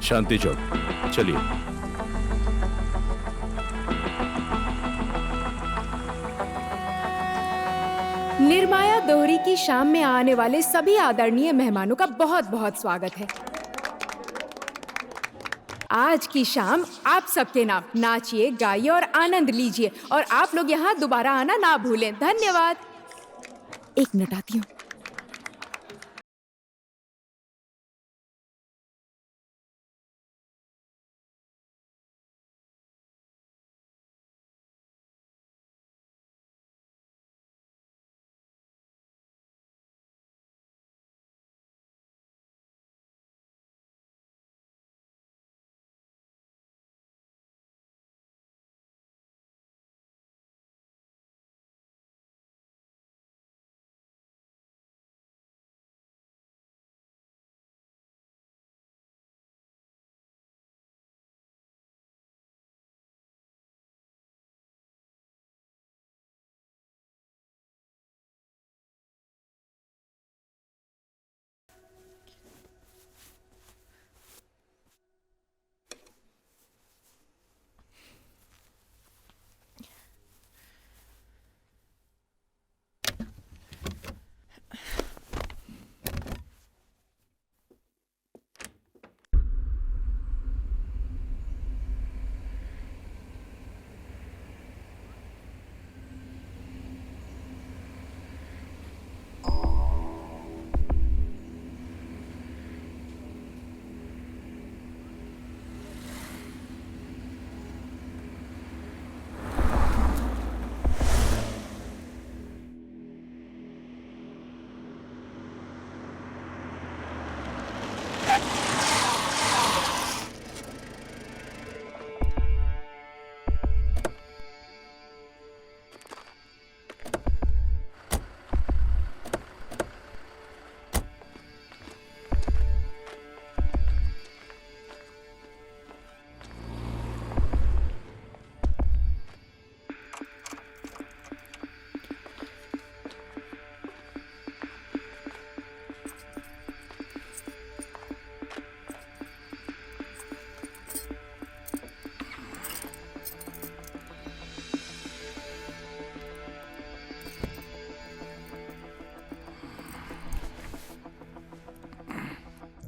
शांति चौक, चलिए। निर्माया दोहरी की शाम में आने वाले सभी आदरणीय मेहमानों का बहुत बहुत स्वागत है। आज की शाम आप सबके नाम, नाचिए, गाइए और आनंद लीजिए, और आप लोग यहाँ दोबारा आना ना भूलें। धन्यवाद। एक मिनट आती हूँ।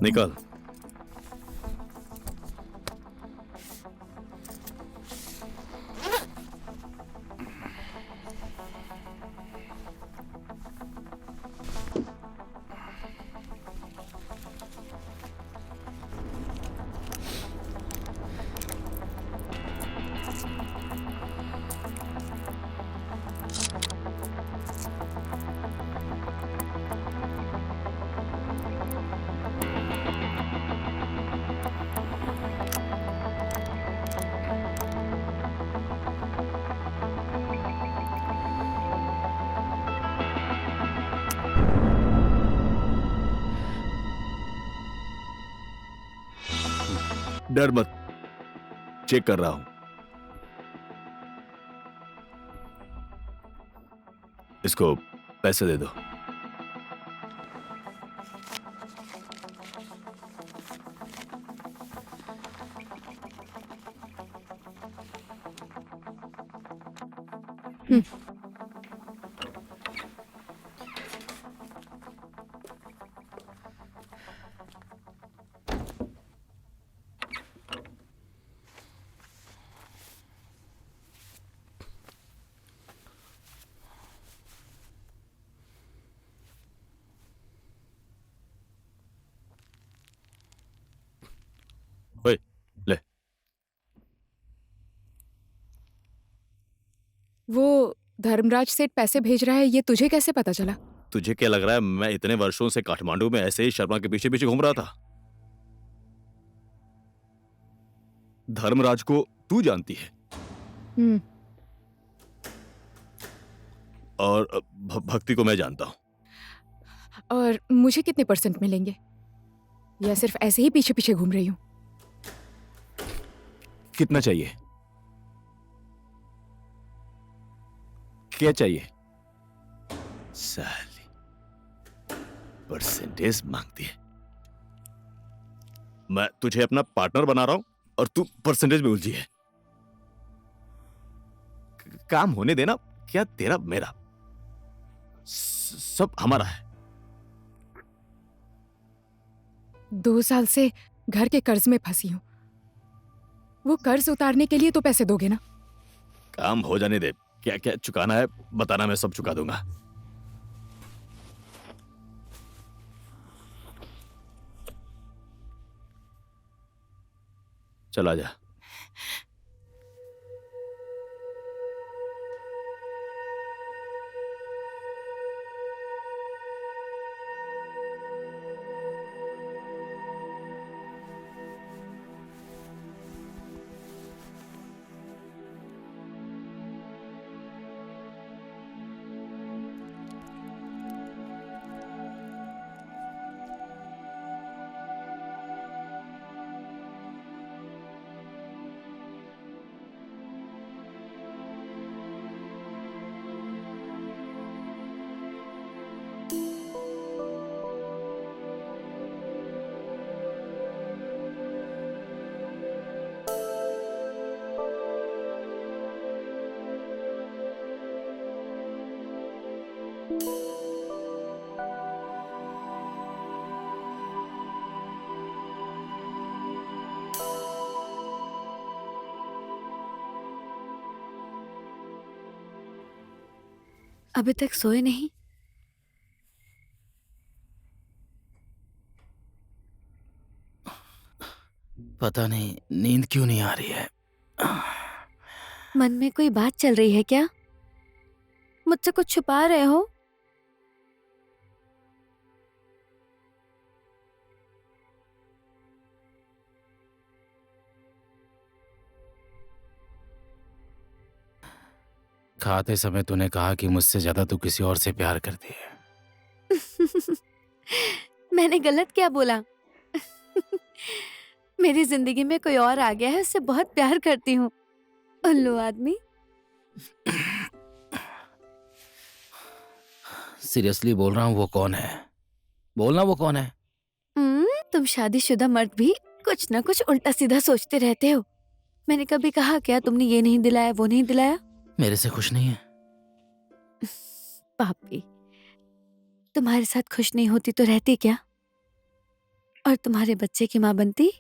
निकल। डर मत, चेक कर रहा हूं। इसको पैसे दे दो। ओए, ले। वो धर्मराज सेठ पैसे भेज रहा है, ये तुझे कैसे पता चला? तुझे क्या लग रहा है मैं इतने वर्षों से काठमांडू में ऐसे ही शर्मा के पीछे पीछे घूम रहा था? धर्मराज को तू जानती है हम्म। और भक्ति को मैं जानता हूं। और मुझे कितने % मिलेंगे, या सिर्फ ऐसे ही पीछे पीछे घूम रही हूँ? कितना चाहिए? क्या चाहिए? साली परसेंटेज मांगती है। मैं तुझे अपना पार्टनर बना रहा हूं और तू परसेंटेज में उलझी है। काम होने देना। क्या तेरा मेरा सब हमारा है। 2 साल से घर के कर्ज में फंसी हूँ। वो कर्ज उतारने के लिए तो पैसे दोगे ना? काम हो जाने दे। क्या क्या चुकाना है बताना, मैं सब चुका दूंगा। चला जा। अभी तक सोए नहीं? पता नहीं नींद क्यों नहीं आ रही है। मन में कोई बात चल रही है क्या? मुझसे कुछ छुपा रहे हो? खाते समय तूने कहा कि मुझसे ज्यादा तू किसी और से प्यार करती है। मैंने गलत क्या बोला? मेरी जिंदगी में कोई और आ गया है, उससे बहुत प्यार करती हूँ। उल्लू आदमी। सीरियसली बोल रहा हूँ, वो कौन है? बोलना, वो कौन है? तुम शादीशुदा मर्द भी कुछ ना कुछ उल्टा सीधा सोचते रहते हो। मैंने कभी कहा क्या तुमने ये नहीं दिलाया, वो नहीं दिलाया? मेरे से खुश नहीं है? पापी, तुम्हारे साथ खुश नहीं होती तो रहती क्या? और तुम्हारे बच्चे की माँ बनती?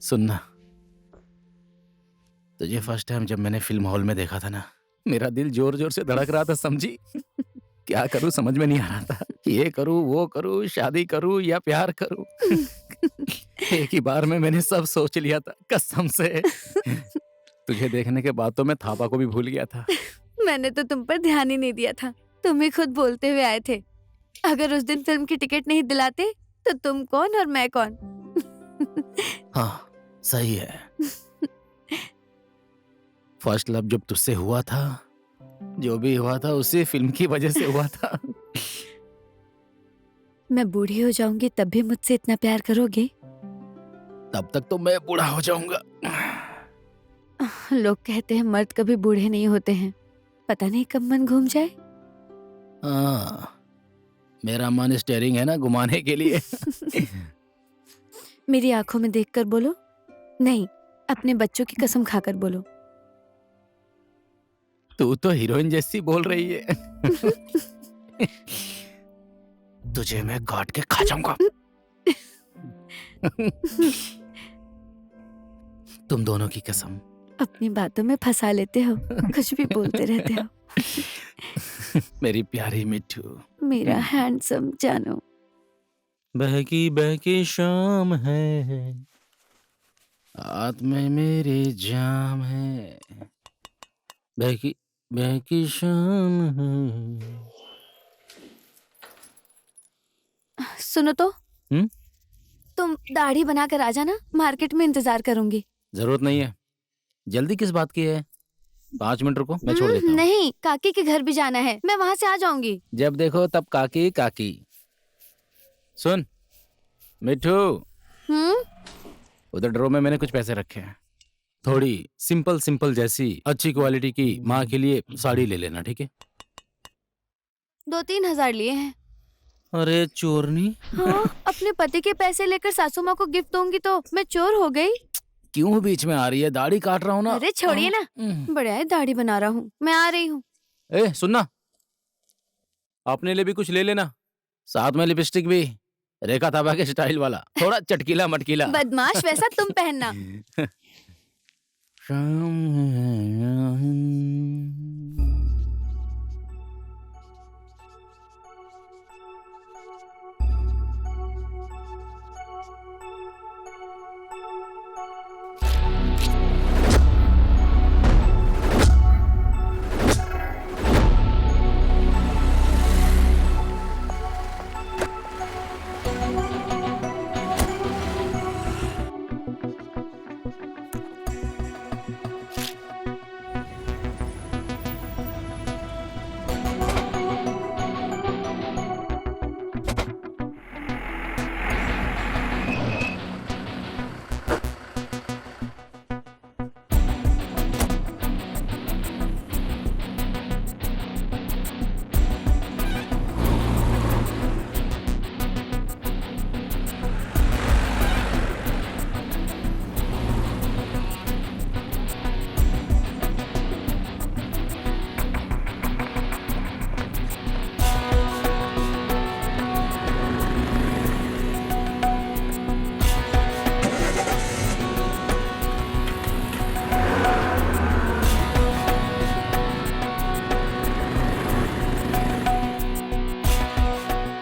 सुनना, तुझे फर्स्ट टाइम जब मैंने फिल्म हॉल में देखा था ना, मेरा दिल जोर जोर से धड़क रहा था, समझी? क्या करूं समझ में नहीं आ रहा था। ये करूं, वो करूं, शादी करूं या प्यार करूं। एक ही बार में मैंने सब सोच लिया था, कसम से। तुझे देखने के बाद तो मैं थापा को भी भूल गया था। मैंने तो तुम पर ध्यान ही नहीं दिया था। तुम ही खुद बोलते हुए आए थे, अगर उस दिन फिल्म की टिकट नहीं दिलाते तो तुम कौन और मैं कौन। हाँ, सही है। फर्स्ट लव जब तुझसे हुआ था, जो भी हुआ था उसी फिल्म की वजह से हुआ था। मैं बूढ़ी हो जाऊंगी तब भी मुझसे इतना प्यार करोगे? तब तक तो मैं बूढ़ा हो जाऊंगा। लोग कहते हैं मर्द कभी बूढ़े नहीं होते हैं, पता नहीं कब मन घूम जाए। हाँ, मेरा मन स्टेयरिंग है ना घुमाने के लिए। मेरी आंखों में देखकर बोलो, नहीं अपने बच्चों की कसम खाकर बोलो। तू तो हीरोइन जैसी बोल रही है। तुझे मैं काट के खा जाऊंगा। तुम दोनों की कसम। अपनी बातों में फंसा लेते हो, कुछ भी बोलते रहते हो। मेरी प्यारी मिट्टू, मेरा हैंडसम जानू। बहकी बहकी शाम है, हाथ में मेरे जाम है। बहकी सुबह की शाम है। सुनो तो, हम्म? तुम दाढ़ी बनाकर आ जाना, मार्केट में इंतजार करूंगी। जरूरत नहीं है। जल्दी किस बात की है? 5 मिनट रुको, मैं छोड़ देता हूँ। नहीं, काकी के घर भी जाना है, मैं वहां से आ जाऊंगी। जब देखो तब काकी काकी। सुन मिठू, हम्म। उधर ड्रॉर में मैंने कुछ पैसे रखे हैं। थोड़ी सिंपल सिंपल जैसी अच्छी क्वालिटी की माँ के लिए साड़ी ले लेना, ठीक है? 2-3 हजार लिए हैं। अरे चोरनी, हाँ, अपने पति के पैसे लेकर सासू माँ को गिफ्ट दूंगी तो मैं चोर हो गई? क्यों बीच में आ रही है? दाढ़ी काट रहा हूँ ना। अरे छोड़िए ना, बढ़िया है, दाढ़ी बना रहा हूँ, मैं आ रही हूँ। ए सुनना, अपने लिए भी कुछ ले लेना, साथ में लिपस्टिक भी, रेखा थापा के स्टाइल वाला, थोड़ा चटकीला मटकीला। बदमाश, वैसा तुम पहनना।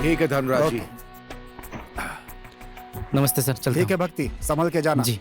ठीक है धनराज जी। नमस्ते सर, चलता ठीक है भक्ति, संभल के जाना। हूँ। जी।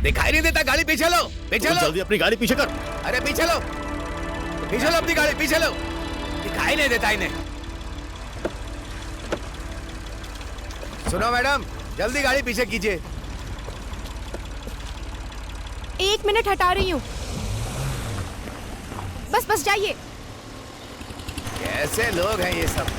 दिखाई नहीं देता? गाड़ी पीछे लो, पीछे लो। जल्दी अपनी गाड़ी पीछे कर। अरे पीछे लो, पीछे लो अपनी गाड़ी, पीछे लो। दिखाई नहीं देता इन्हें। सुनो मैडम, जल्दी गाड़ी पीछे कीजिए। 1 मिनट हटा रही हूँ, बस बस जाइए। कैसे लोग हैं ये सब?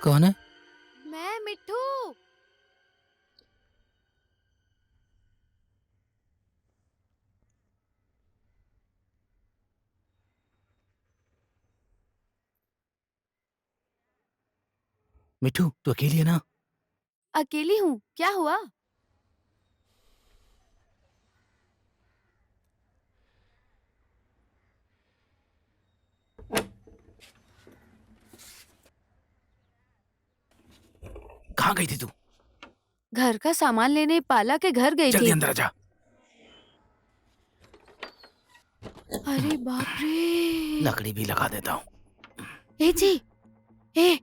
कौन है? मैं मिट्ठू। मिठू, तू अकेली है ना? अकेली हूँ, क्या हुआ? कहाँ गई थी तू? घर का सामान लेने पाला के घर गई जल्दी थी। अंदर आ जा। अरे बाप रे। लकड़ी भी लगा देता हूँ। ए जी, ए,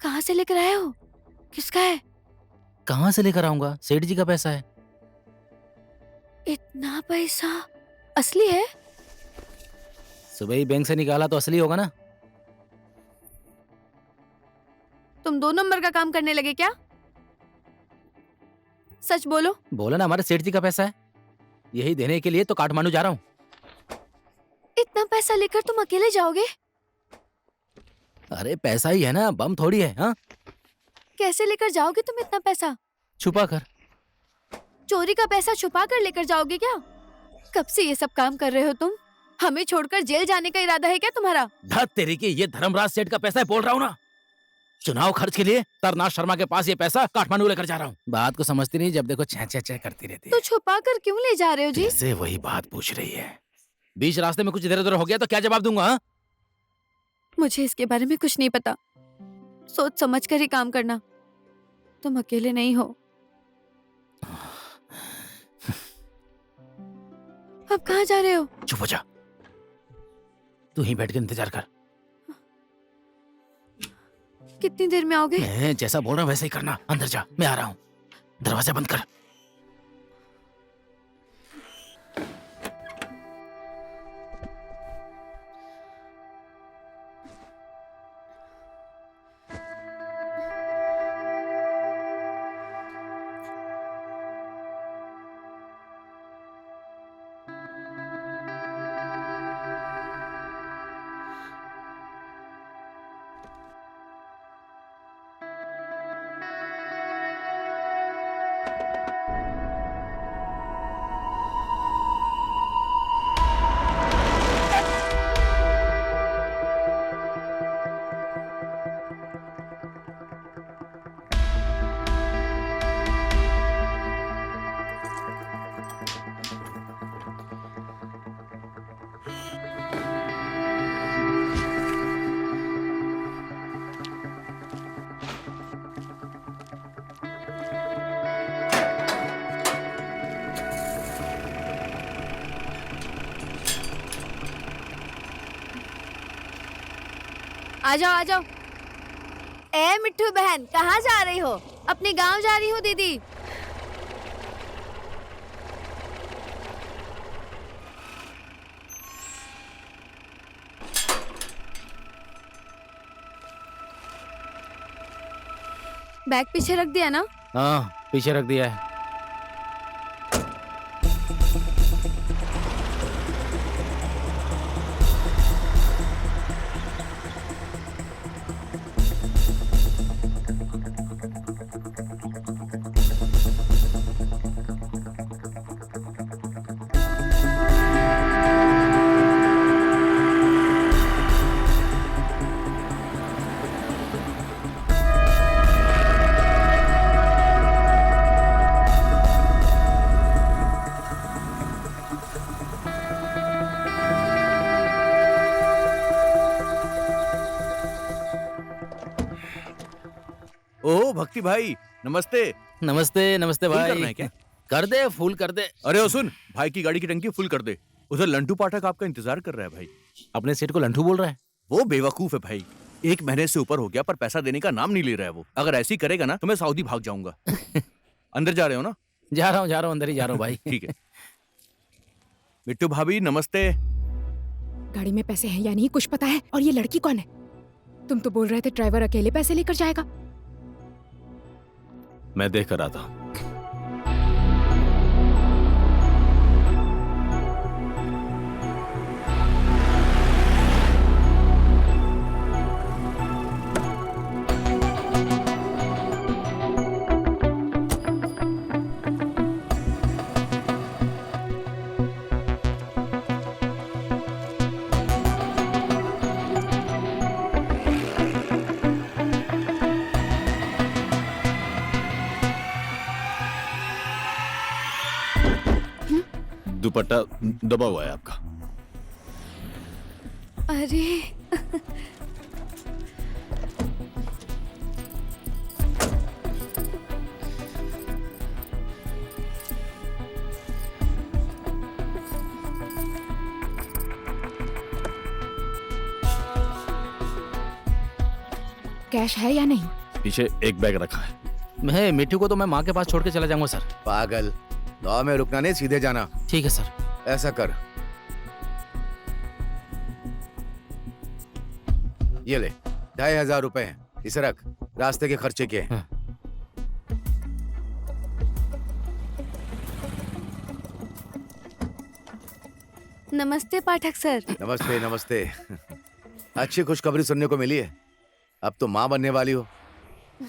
कहाँ से लेकर आए हो? किसका है? कहाँ से लेकर आऊंगा? सेठ जी का पैसा है। इतना पैसा असली है? सुबह ही बैंक से निकाला तो असली होगा ना। तुम 2 नंबर का काम करने लगे क्या? सच बोलो। बोला ना, हमारे सेठ जी का पैसा है। यही देने के लिए तो काठमांडू जा रहा हूँ। इतना पैसा लेकर तुम अकेले जाओगे? अरे पैसा ही है ना, बम थोड़ी है। हाँ, कैसे लेकर जाओगे तुम इतना पैसा? छुपा कर। चोरी का पैसा छुपा कर लेकर जाओगे क्या? कब से ये सब काम कर रहे हो तुम? हमें छोड़कर जेल जाने का इरादा है क्या तुम्हारा? धत तेरी की, ये धर्मराज सेठ का पैसा है, बोल रहा हूँ ना। चुनाव खर्च के लिए तरनाथ शर्मा के पास ये पैसा काठमांडू लेकर जा रहा हूँ। बात को समझती नहीं, जब देखो छह छह छह करती रहती तो है। छुपा कर क्यों ले जा रहे हो जी? जैसे वही बात पूछ रही है। बीच रास्ते में कुछ इधर उधर हो गया तो क्या जवाब दूंगा? हाँ? मुझे इसके बारे में कुछ नहीं पता। सोच समझ कर ही काम करना। तुम अकेले नहीं हो। अब कहाँ जा रहे हो? चुप हो जा, तू ही बैठ के इंतजार कर। कितनी देर में आओगे? मैं जैसा बोल रहा हूँ वैसे ही करना। अंदर जा, मैं आ रहा हूँ। दरवाजा बंद कर। आ जाओ आ जाओ। ए मिट्ठू बहन, कहाँ जा रही हो? अपने गांव जा रही हो दीदी? बैग पीछे रख दिया ना? हाँ, पीछे रख दिया है। ओ भक्ति भाई, नमस्ते। नमस्ते नमस्ते फुल भाई। करना है क्या? कर दे, फुल कर दे। अरे ओ सुन, भाई की गाड़ी की टंकी फुल कर दे। उधर लंटू पाठक आपका इंतजार कर रहा है भाई। अपने सेठ को लंठू बोल रहा है? वो बेवकूफ है भाई। 1 महीने से ऊपर हो गया पर पैसा देने का नाम नहीं ले रहा है वो। अगर ऐसे ही करेगा ना तो मैं सऊदी भाग जाऊंगा। अंदर जा रहे हो ना? जा रहा हूँ, अंदर ही जा रहा हूँ भाई। ठीक है। मिट्टू भाभी नमस्ते। गाड़ी में पैसे हैं या नहीं कुछ पता है? और ये लड़की कौन है? तुम तो बोल रहे थे ड्राइवर अकेले पैसे लेकर जाएगा। मैं देख कर आता हूँ। दुपट्टा दबा हुआ है आपका। अरे कैश है या नहीं? पीछे एक बैग रखा है। मैं मिट्टू को तो मैं माँ के पास छोड़ के चला जाऊंगा सर। पागल, गाँव में रुकना नहीं, सीधे जाना। ठीक है सर। ऐसा कर, ये ले 2500 रुपए हैं, इसे रख, रास्ते के खर्चे के हैं। हाँ। नमस्ते पाठक सर। नमस्ते नमस्ते। अच्छी खुशखबरी सुनने को मिली है, अब तो माँ बनने वाली हो।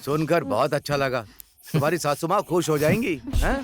सुनकर बहुत अच्छा लगा। तुम्हारी सासू माँ खुश हो जाएंगी, हैं?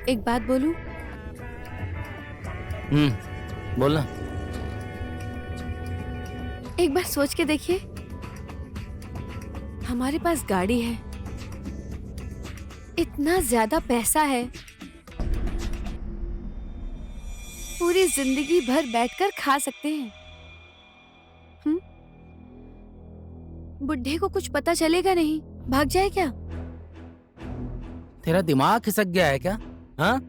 एक बात बोलूं? बोलना। एक बार सोच के देखिए, हमारे पास गाड़ी है, इतना ज्यादा पैसा है, पूरी जिंदगी भर बैठकर खा सकते हैं। बुढ़े को कुछ पता चलेगा नहीं, भाग जाए क्या? तेरा दिमाग खिसक गया है क्या? हाँ,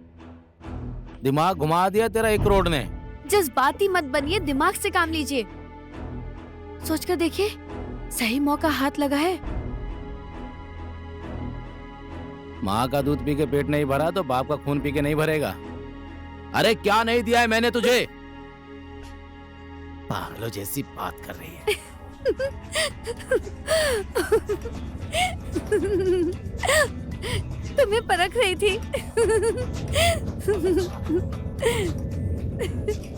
दिमाग घुमा दिया तेरा 1 करोड़ ने। जज्बाती मत बनिए, दिमाग से काम लीजिए। सोचकर देखिए, सही मौका हाथ लगा है। माँ का दूध पी के पेट नहीं भरा तो बाप का खून पी के नहीं भरेगा। अरे क्या नहीं दिया है मैंने तुझे? पागलों जैसी बात कर रही है। तुम्हें परख रही थी।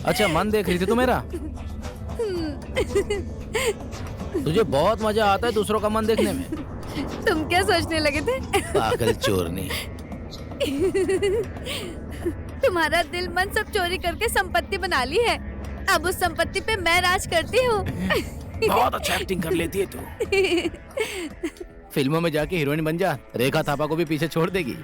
अच्छा, मन देख रही थी तू मेरा? तुझे बहुत मजा आता है दूसरों का मन देखने में। तुम क्या सोचने लगे थे? पागल चोरनी। तुम्हारा दिल मन सब चोरी करके संपत्ति बना ली है। अब उस संपत्ति पे मैं राज करती हूँ। बहुत अच्छा एक्टिंग कर लेती है तू। फिल्मों में जाके हीरोइन बन जा, रेखा थापा को भी पीछे छोड़ देगी।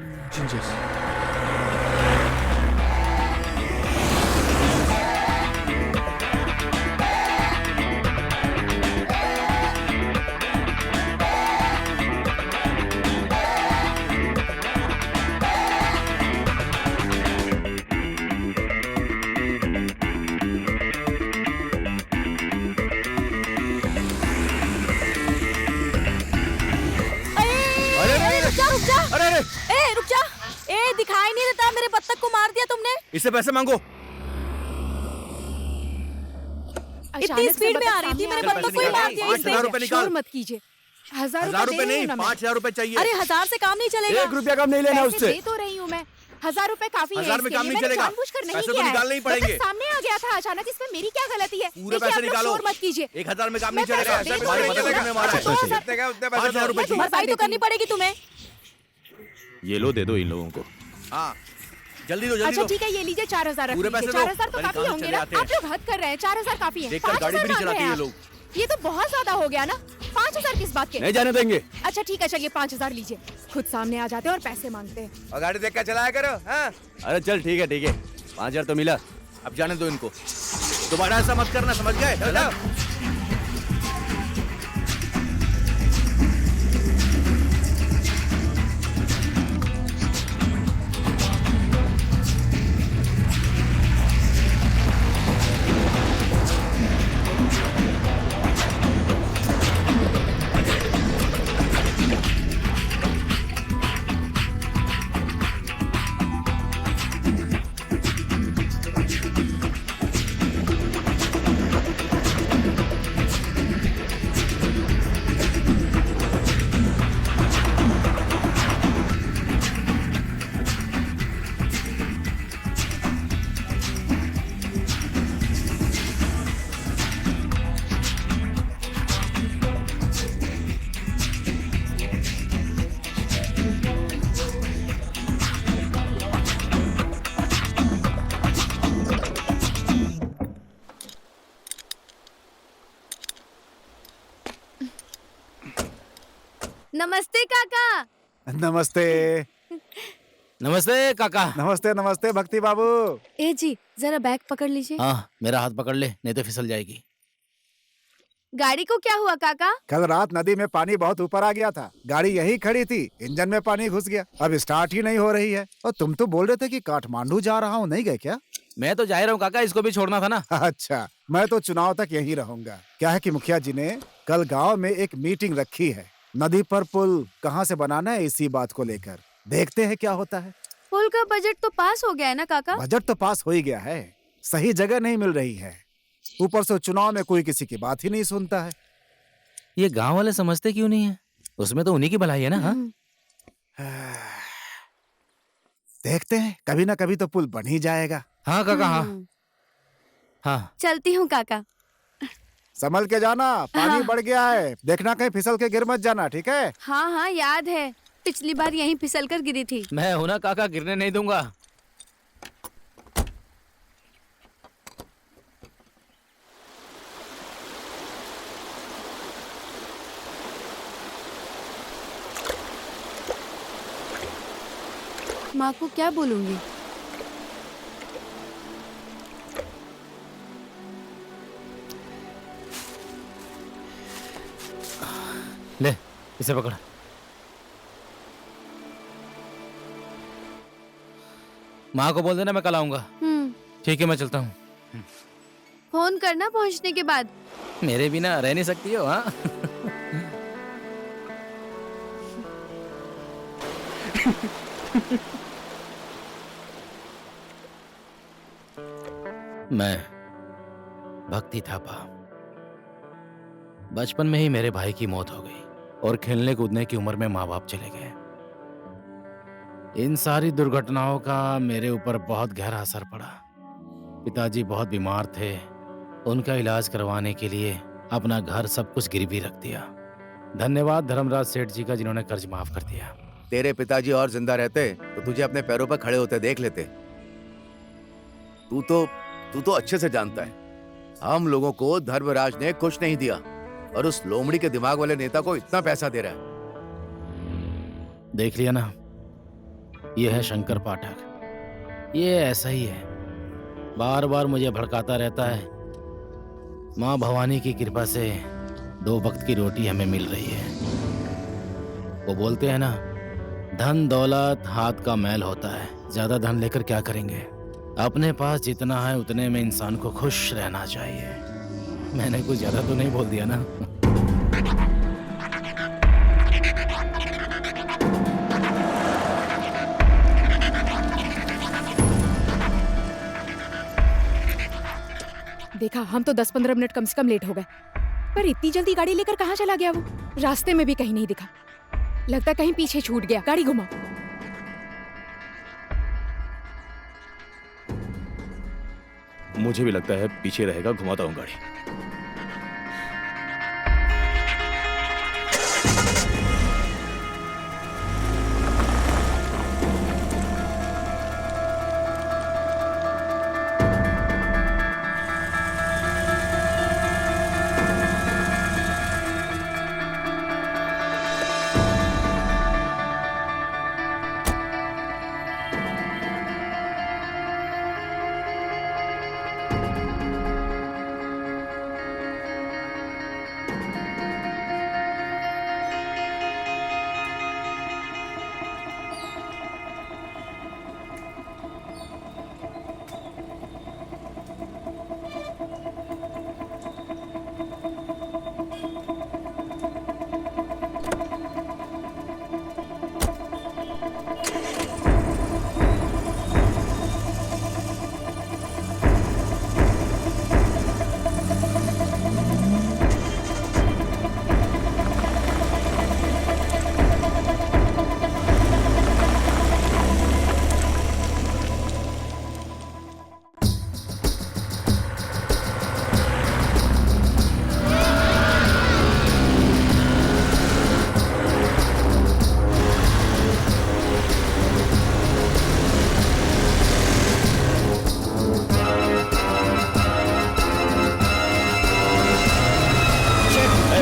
रुक जा। दिखाई नहीं देता, मेरे बत्तख को मार दिया तुमने। इससे पैसे मांगो। इतनी स्पीड में आ रही थी, मेरे बत्तख को ही मार दिया। 5,000 रुपए निकाल। शोर मत कीजिए। 1000 1000 रुपए दे रही नहीं, हूं ना मैं। 5,000 रुपए चाहिए। अरे 1000 से काम नहीं चलेगा। 1 रुपया कम नहीं लेना पैसे उससे। दे तो रही हूँ मैं। 1000 रुपए काफी है 1000 में इसके काम लिए। नहीं मैंने चलेगा। जानबूझकर नहीं पैसे तो किया है। निकालने ही पड़ेंगे। बत्तख सामने आ गया था अचानक, इसमें मेरी क्या गलती है? पूरे देखिए, पैसे आप लोग निकालो। शोर मत कीजिए। 1000 में काम नहीं मैं चलेगा। पैसे दे तो तुम्हारी रही मदद हूँ। करने वाला है। अच्छा, 5,000 रुपए चाहिए। भरपाई तो करनी पड़ेगी तुम्हें। ये लो, दे दो इन लोगों को। हाँ, जल्दी दो, जल्दी अच्छा दो। ठीक है, ये लीजिए 4000 रख पूरे लीजिए। पैसे दो। 4000 तो पता नहीं काफी कहाँ होंगे चले ना? आते हैं। आप लोग हद कर रहे हैं। 4000 काफी है। देखकर गाड़ी भी नहीं 5000 चलाती ये मांग रहे लोग। हैं आप। ये तो बहुत ज्यादा हो गया ना। 5000 किस बात के? नहीं जाने देंगे। अच्छा ठीक है, चलिए 5000 लीजिए। खुद सामने आ जाते हैं और पैसे मांगते हैं। और गाड़ी देख कर चलाया करो। हाँ, अरे चल ठीक है 5,000 तो मिला। अब जाने दो इनको, दोबारा ऐसा मत करना, समझ गए? चलो। नमस्ते काका। नमस्ते। नमस्ते काका। नमस्ते नमस्ते भक्ति बाबू। ए जी जरा बैग पकड़ लीजिए। हाँ मेरा हाथ पकड़ ले, नहीं तो फिसल जाएगी। गाड़ी को क्या हुआ काका? कल रात नदी में पानी बहुत ऊपर आ गया था, गाड़ी यहीं खड़ी थी, इंजन में पानी घुस गया, अब स्टार्ट ही नहीं हो रही है। और तुम तो बोल रहे थे कि काठमांडू जा रहा हूँ, नहीं गए क्या? मैं तो जा ही रहा हूँ काका, इसको भी छोड़ना था ना। अच्छा, मैं तो चुनाव तक यहीं रहूंगा। क्या है कि मुखिया जी ने कल गांव में एक मीटिंग रखी है, नदी पर पुल कहाँ से बनाना है इसी बात को लेकर। देखते हैं क्या होता है। पुल का बजट तो पास हो गया है ना काका? बजट तो पास हो ही गया है, सही जगह नहीं मिल रही है, ऊपर से चुनाव में कोई किसी की बात ही नहीं सुनता है। ये गांव वाले समझते क्यों नहीं है? उसमें तो उन्हीं की भलाई है ना। हाँ? देखते हैं, कभी ना कभी तो पुल बन ही जाएगा। हाँ काका हाँ। हाँ चलती हूँ काका। संभल के जाना, पानी बढ़ गया है, देखना कहीं फिसल के गिर मत जाना, ठीक है? हाँ हाँ याद है, पिछली बार यहीं फिसल कर गिरी थी। मैं हूं ना काका, गिरने नहीं दूंगा। माँ को क्या बोलूंगी? ले इसे पकड़। माँ को बोल देना मैं कल आऊंगा। ठीक है मैं चलता हूँ। फोन करना पहुँचने के बाद। मेरे बिना रह नहीं सकती हो। हाँ मैं भक्ति थापा। बचपन में ही मेरे भाई की मौत हो गई और खेलने कूदने की उम्र में माँ बाप चले गए। इन सारी दुर्घटनाओं का मेरे ऊपर बहुत गहरा असर पड़ा। पिताजी बहुत बीमार थे, उनका इलाज करवाने के लिए अपना घर सब कुछ गिरवी रख दिया। धन्यवाद धर्मराज सेठ जी का जिन्होंने कर्ज माफ कर दिया। तेरे पिताजी और जिंदा रहते तो तुझे अपने पैरों पर खड़े होते देख लेते। तू तो अच्छे से जानता है, हम लोगों को धर्मराज ने कुछ नहीं दिया और उस लोमड़ी के दिमाग वाले नेता को इतना पैसा दे रहा है। देख लिया ना, ये है शंकर पाठक। ये ऐसा ही है, बार बार मुझे भड़काता रहता है। माँ भवानी की कृपा से 2 वक्त की रोटी हमें मिल रही है। वो बोलते हैं ना, धन दौलत हाथ का मैल होता है, ज्यादा धन लेकर क्या करेंगे। अपने पास जितना है उतने में इंसान को खुश रहना चाहिए। मैंने कुछ ज्यादा तो नहीं बोल दिया ना। देखा, हम तो 10-15 मिनट कम से कम लेट हो गए, पर इतनी जल्दी गाड़ी लेकर कहाँ चला गया वो? रास्ते में भी कहीं नहीं दिखा, लगता कहीं पीछे छूट गया। गाड़ी घुमा। मुझे भी लगता है पीछे रहेगा, घुमाता हूँ गाड़ी।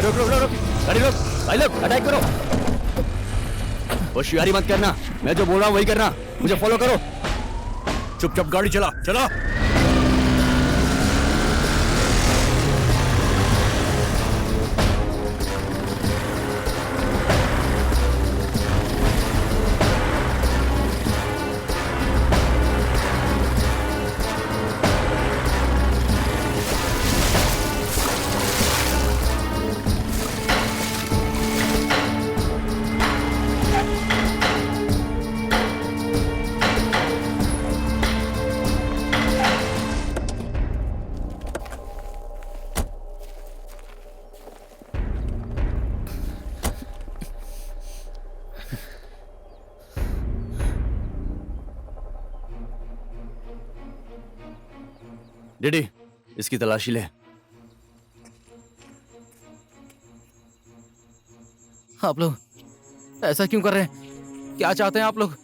रुक रुक रुक रुक, गाड़ी रोक, भाई लोग अटैक करो। होशियारी मत करना, मैं जो बोल रहा हूँ वही करना, मुझे फॉलो करो। चुपचाप गाड़ी चला चला। डीडी, इसकी तलाशी ले। आप लोग ऐसा क्यों कर रहे हैं? क्या चाहते हैं आप लोग?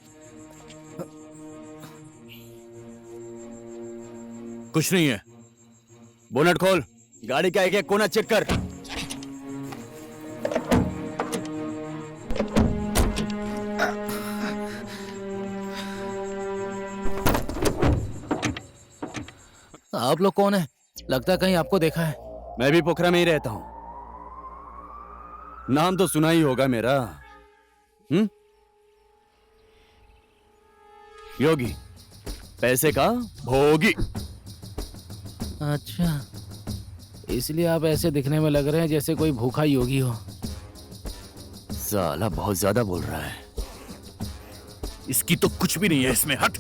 कुछ नहीं है। बोनट खोल, गाड़ी का एक एक कोना चेक कर। आप लोग कौन है? लगता है कहीं आपको देखा है। मैं भी पोखरा में ही रहता हूं, नाम तो सुना ही होगा मेरा। योगी, पैसे का भोगी। अच्छा, इसलिए आप ऐसे दिखने में लग रहे हैं जैसे कोई भूखा योगी हो। साला बहुत ज्यादा बोल रहा है। इसकी तो कुछ भी नहीं है इसमें, हट।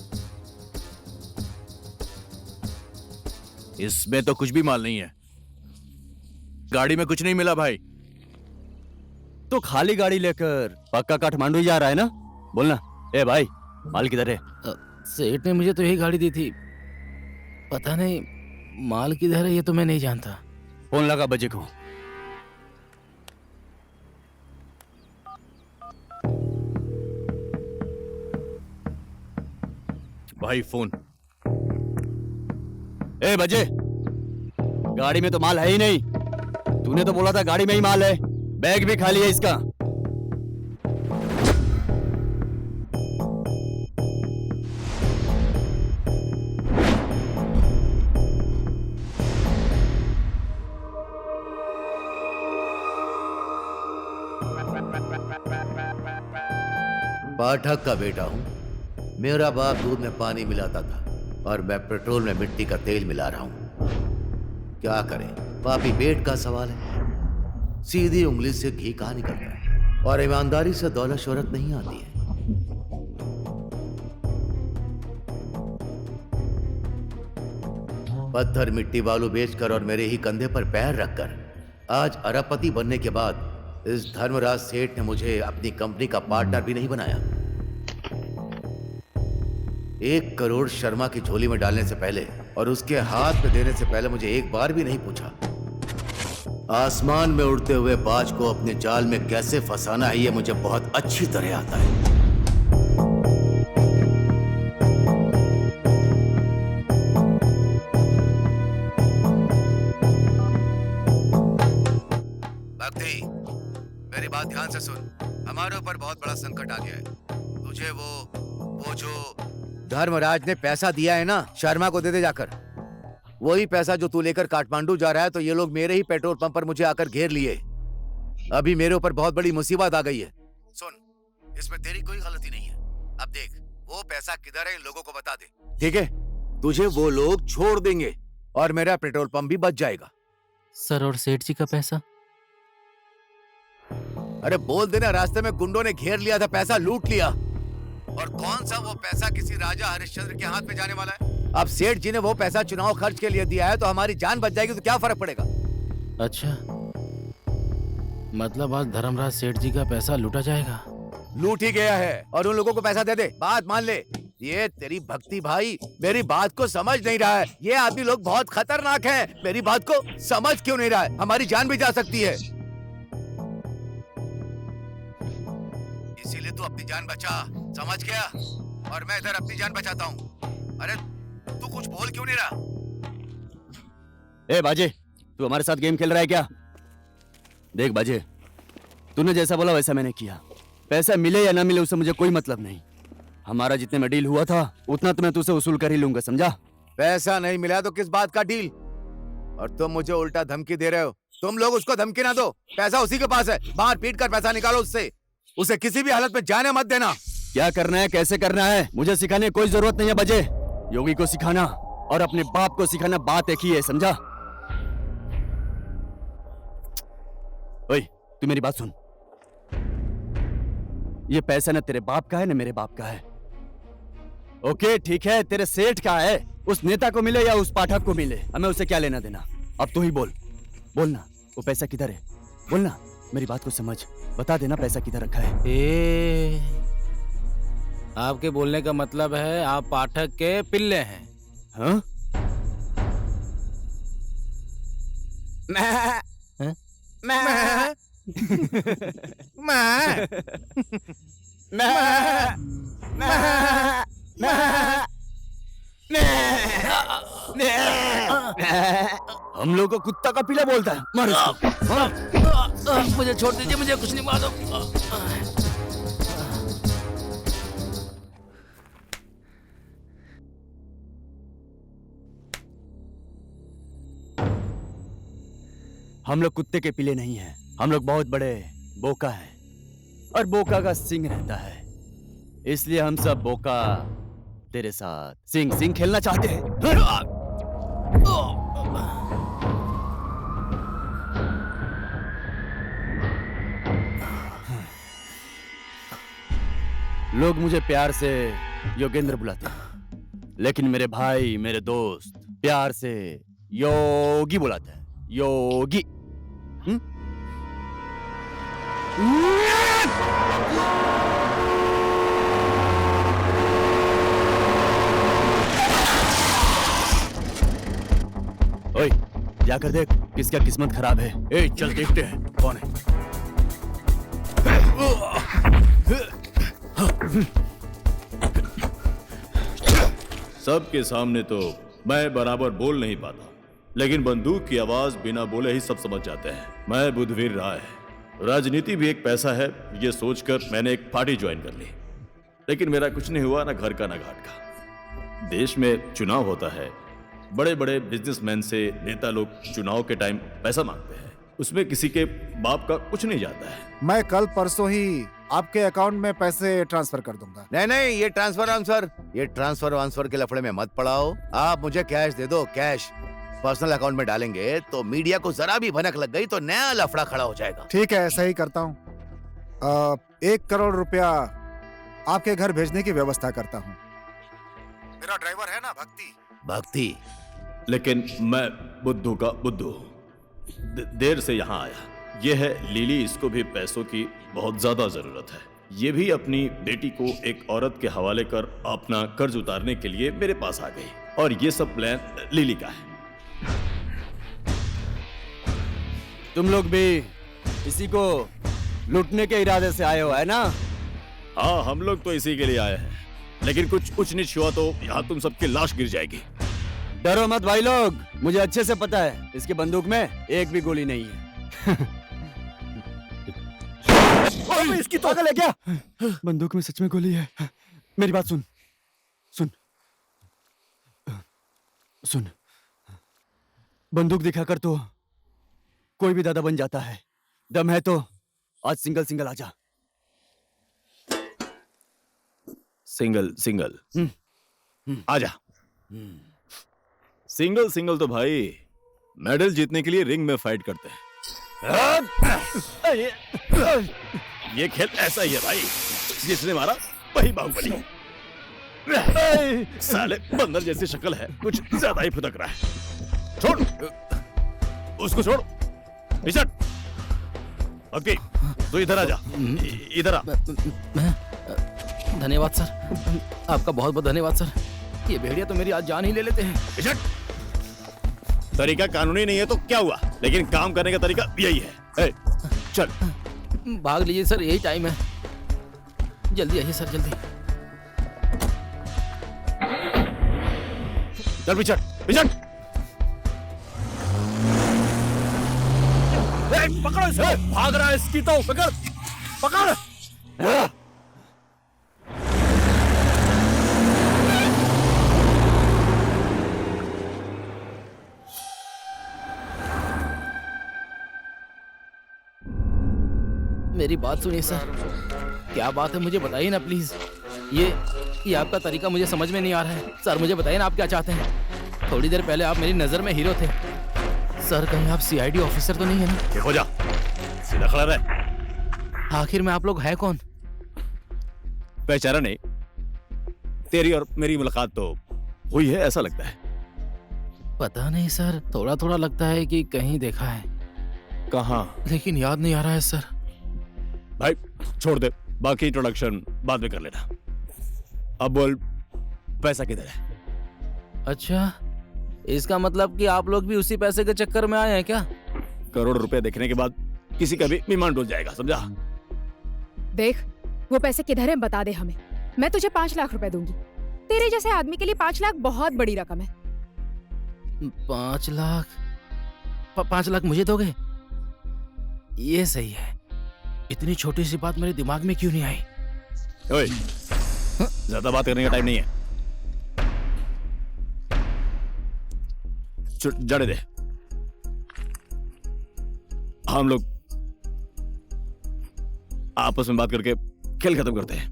इसमें तो कुछ भी माल नहीं है। गाड़ी में कुछ नहीं मिला भाई। तो खाली गाड़ी लेकर पक्का काठमांडू ही जा रहा है ना? बोलना, ए भाई, माल किधर है? सेठ ने मुझे तो यही गाड़ी दी थी, पता नहीं माल किधर है, ये तो मैं नहीं जानता। फोन लगा बजे को। भाई फोन। ए बजे, गाड़ी में तो माल है ही नहीं। तूने तो बोला था गाड़ी में ही माल है, बैग भी खाली है इसका। पाठक का बेटा हूं। मेरा बाप दूध में पानी मिलाता था और मैं पेट्रोल में मिट्टी का तेल मिला रहा हूं। क्या करें, पापी पेट का सवाल है। सीधी उंगली से घी कहाँ निकलता है, और ईमानदारी से दौलत शोहरत नहीं आती है। पत्थर मिट्टी बालू बेचकर और मेरे ही कंधे पर पैर रखकर आज अरबपति बनने के बाद इस धर्मराज सेठ ने मुझे अपनी कंपनी का पार्टनर भी नहीं बनाया। 1 करोड़ शर्मा की झोली में डालने से पहले और उसके हाथ में देने से पहले मुझे एक बार भी नहीं पूछा। आसमान में उड़ते हुए बाज को अपने जाल में कैसे फंसाना है, ये मुझे बहुत अच्छी तरह आता है। भक्ति, मेरी बात ध्यान से सुन। हमारे ऊपर बहुत बड़ा संकट आ गया है। तुझे वो जो धर्मराज ने पैसा दिया है ना, शर्मा को दे दे जाकर। वही पैसा जो तू लेकर काठमांडू जा रहा है, तो ये लोग मेरे ही पेट्रोल पंप पर मुझे आकर घेर लिए। अभी मेरे ऊपर बहुत बड़ी मुसीबत आ गई है। सुन, इसमें तेरी कोई गलती नहीं है। अब देख, वो पैसा किधर है इन लोगों को बता दे, ठीक है? तुझे वो लोग छोड़ देंगे और मेरा पेट्रोल पंप भी बच जाएगा। सर, और सेठ जी का पैसा? अरे बोल देना, रास्ते में गुंडों ने घेर लिया था, पैसा लूट लिया। और कौन सा वो पैसा किसी राजा हरिश्चंद्र के हाथ में जाने वाला है? अब सेठ जी ने वो पैसा चुनाव खर्च के लिए दिया है, तो हमारी जान बच जाएगी, तो क्या फर्क पड़ेगा? अच्छा, मतलब आज धर्मराज सेठ जी का पैसा लूटा जाएगा? लूट ही गया है, और उन लोगों को पैसा दे दे, बात मान ले। ये तेरी भक्ति भाई मेरी बात को समझ नहीं रहा है। ये आदमी लोग बहुत खतरनाक हैं। मेरी बात को समझ क्यों नहीं रहा है? हमारी जान भी जा सकती है। इसीलिए तू अपनी जान बचा, समझ गया? और मैं इधर अपनी जान बचाता हूँ। अरे तू कुछ बोल क्यों नहीं रहा? ए बाजे, तू हमारे साथ गेम खेल रहा है क्या? देख बाजे, तूने जैसा बोला वैसा मैंने किया। पैसा मिले या ना मिले उससे मुझे कोई मतलब नहीं। हमारा जितने में डील हुआ था उतना तो मैं तुझसे वसूल कर ही लूंगा, समझा? पैसा नहीं मिला तो किस बात का डील? और तुम मुझे उल्टा धमकी दे रहे हो। तुम लोग उसको धमकी ना दो, पैसा उसी के पास है, बाहर पीट कर पैसा निकालो उससे। उसे किसी भी हालत में जाने मत देना। क्या करना है, कैसे करना है, मुझे सिखाने की कोई जरूरत नहीं है बजे। योगी को सिखाना और अपने बाप को सिखाना बात एक ही है, समझा? ओए, तू मेरी बात सुन। ये पैसा ना तेरे बाप का है ना मेरे बाप का है। ओके ठीक है, तेरे सेठ का है। उस नेता को मिले या उस पाठक को मिले, हमें उससे क्या लेना देना। अब तू ही बोलना वो पैसा किधर है, बोलना, मेरी बात को समझ, बता देना पैसा किधर रखा है। आपके बोलने का मतलब है आप पाठक के पिल्ले हैं? हाँ? हम लोग को कुत्ता का पिला बोलता है, मार इसको। मुझे छोड़ दीजिए, मुझे कुछ नहीं मालूम। हम लोग कुत्ते के पिले नहीं हैं, हम लोग बहुत बड़े बोका हैं और बोका का सिंग रहता है, इसलिए हम सब बोका तेरे साथ सिंग सिंग खेलना चाहते हैं। लोग मुझे प्यार से योगेंद्र बुलाते हैं, लेकिन मेरे भाई मेरे दोस्त प्यार से योगी बुलाते हैं, योगी। ओए, जाकर देख किसका किस्मत खराब है। ए, चल देखते हैं कौन है। सबके सामने तो मैं बराबर बोल नहीं पाता, लेकिन बंदूक की आवाज बिना बोले ही सब समझ जाते हैं। मैं बुद्धवीर राय, राजनीति भी एक पैसा है, ये सोचकर मैंने एक पार्टी ज्वाइन कर ली, लेकिन मेरा कुछ नहीं हुआ, ना घर का ना घाट का। देश में चुनाव होता है, बड़े बड़े बिजनेसमैन से नेता लोग चुनाव के टाइम पैसा मांगते हैं, उसमें किसी के बाप का कुछ नहीं जाता है। मैं कल परसों ही आपके अकाउंट में पैसे ट्रांसफर कर दूंगा। नहीं, ये ट्रांसफर वांसफर के लफड़े में मत पड़ाओ। आप मुझे कैश दे दो, कैश पर्सनल अकाउंट में डालेंगे तो मीडिया को जरा भी भनक लग गई तो नया लफड़ा खड़ा हो जाएगा। ठीक है, ऐसा ही करता हूँ। 1 करोड़ रुपया आपके घर भेजने की व्यवस्था करता हूँ। मेरा ड्राइवर है ना भक्ति। लेकिन मैं बुद्धू का बुद्धू देर से यहाँ आया। ये है लिली, इसको भी पैसों की बहुत ज्यादा जरूरत है। ये भी अपनी बेटी को एक औरत के हवाले कर अपना कर्ज उतारने के लिए मेरे पास आ गई, और ये सब प्लान लिली का है। तुम लोग भी इसी को लूटने के इरादे से आए हो, है ना? हाँ, हम लोग तो इसी के लिए आए हैं, लेकिन कुछ ऊंच नीच हुआ तो यहाँ तुम सबकी लाश गिर जाएगी। डरो मत भाई लोग, मुझे अच्छे से पता है इसकी बंदूक में एक भी गोली नहीं है। इसकी पागल है क्या? बंदूक में सच में गोली है। मेरी बात सुन सुन सुन, बंदूक दिखाकर तो कोई भी दादा बन जाता है। दम है तो आज सिंगल सिंगल आजा। सिंगल आजा। सिंगल तो भाई मेडल जीतने के लिए रिंग में फाइट करते हैं। ये खेल ऐसा ही है भाई, जिसने मारा वही बाहुबली। साले बंदर जैसी शक्ल है, कुछ ज्यादा ही फुदक रहा है। छोड़ उसको, छोड़ रिचर्ड। ओके, तो इधर आ जा, इधर आ। धन्यवाद सर, आपका बहुत बहुत धन्यवाद सर। ये भेड़िया तो मेरी आज जान ही ले लेते हैं। रिचर्ड, तरीका कानूनी नहीं है तो क्या हुआ, लेकिन काम करने का तरीका यही है। चल भाग लीजिए सर, यही टाइम है। जल्दी आइए सर, जल्दी। चल रिचर्ड, रिचर्ड। पकड़ो इसे, भाग रहा है इसकी तो, पकड़। मेरी बात सुनिए सर, क्या बात है मुझे बताइए ना प्लीज। ये आपका तरीका मुझे समझ में नहीं आ रहा है। सर मुझे बताइए ना आप क्या चाहते हैं। थोड़ी देर पहले आप मेरी नजर में हीरो थे सर, कहीं आप सीआईडी ऑफिसर तो नहीं है ना? हो जा, सीधा खड़ा रह। आखिर में आप लोग हैं कौन? बेचारा नहीं, तेरी और मेरी मुलाकात तो हुई है ऐसा लगता है। पता नहीं सर, थोड़ा थोड़ा लगता है कि कहीं देखा है, कहाँ? लेकिन याद नहीं आ रहा है सर। भाई छोड़ दे, बाकी इंट्रोडक्शन बाद में कर लेना। अब बोल, पैसा किधर है? अच्छा, इसका मतलब कि आप लोग भी उसी पैसे के चक्कर में आए हैं क्या? करोड़ रुपए देखने के बाद किसी का भी ईमान डूब जाएगा, समझा? देख, वो पैसे किधर हैं बता दे हमें। मैं तुझे 5 लाख रुपए दूंगी। तेरे जैसे आदमी के लिए 5 लाख बहुत बड़ी रकम है। 5 लाख? 5 लाख मुझे दोगे? ये सही है। इतनी छोटी सी बात मेरे दिमाग में क्यों नहीं आई? ओए, ज्यादा बात करने का टाइम नहीं है। जाने दे, हम लोग आपस में बात करके खेल खत्म करते हैं।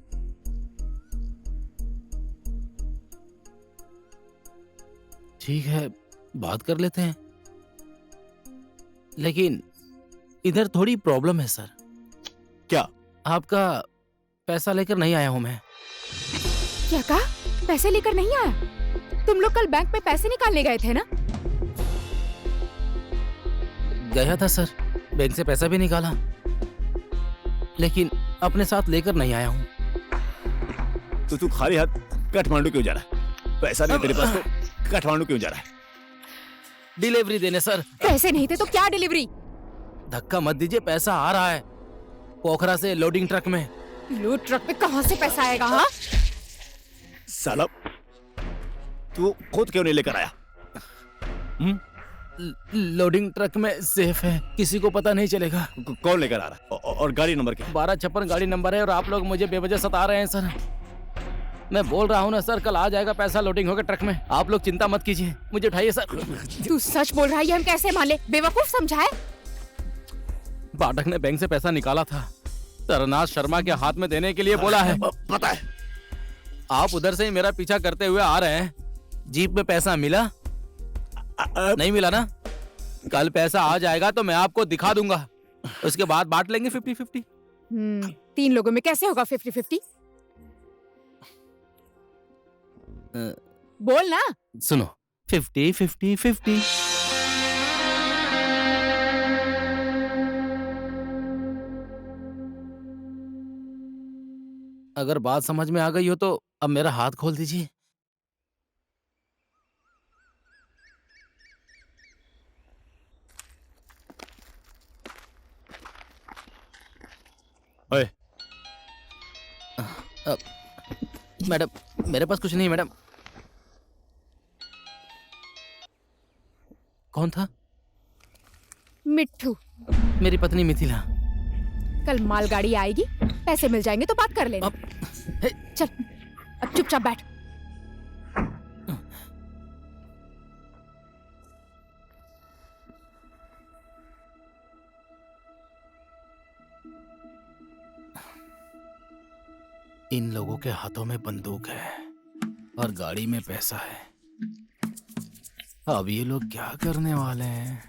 ठीक है, बात कर लेते हैं, लेकिन इधर थोड़ी प्रॉब्लम है सर। क्या? आपका पैसा लेकर नहीं आया हूं मैं। क्या कहा? पैसे लेकर नहीं आया? तुम लोग कल बैंक में पैसे निकालने गए थे ना? गया था सर, बैंक से पैसा भी निकाला, लेकिन अपने साथ लेकर नहीं आया हूं। तो तू खाली हाथ काठमांडू क्यों जा रहा है? पैसा नहीं तेरे पास तो काठमांडू क्यों जा रहा है? डिलीवरी देने सर। पैसे नहीं थे तो क्या डिलीवरी? धक्का मत दीजिए, पैसा आ रहा है पोखरा से लोडिंग ट्रक में। लोड ट्रक में कहाँ से पैसा आएगा? हाँ, साला तू खुद क्यों नहीं लेकर आया? लोडिंग ट्रक में सेफ है, किसी को पता नहीं चलेगा। कौन लेकर आ रहा है? और गाड़ी नंबर क्या है? 1256 गाड़ी नंबर है, और आप लोग मुझे बेवजह सता रहे हैं सर। मैं बोल रहा हूँ ना सर, कल आ जाएगा पैसा लोडिंग होकर ट्रक में। आप लोग चिंता मत कीजिए, मुझे उठाइए सर। तू सच बोल रहा है? ये हम कैसे मान ले? बेवकूफ समझा है? पाठक ने बैंक से पैसा निकाला था, तरनाथ शर्मा के हाथ में देने के लिए बोला है। पता है। आप उधर से ही मेरा पीछा करते हुए आ रहे हैं। जीप में पैसा मिला? नहीं मिला ना? कल पैसा आ जाएगा तो मैं आपको दिखा दूंगा, उसके बाद बांट लेंगे 50-50। 3 लोगों में कैसे होगा 50-50? बोल ना। सुनो, 50-50-50। अगर बात समझ में आ गई हो तो अब मेरा हाथ खोल दीजिए। ओए, मैडम, मेरे पास कुछ नहीं मैडम। कौन था? मिट्ठू। मेरी पत्नी मिथिला। कल मालगाड़ी आएगी, पैसे मिल जाएंगे तो बात कर लेना। चल, अब चुपचाप बैठ। इन लोगों के हाथों में बंदूक है और गाड़ी में पैसा है। अब ये लोग क्या करने वाले हैं?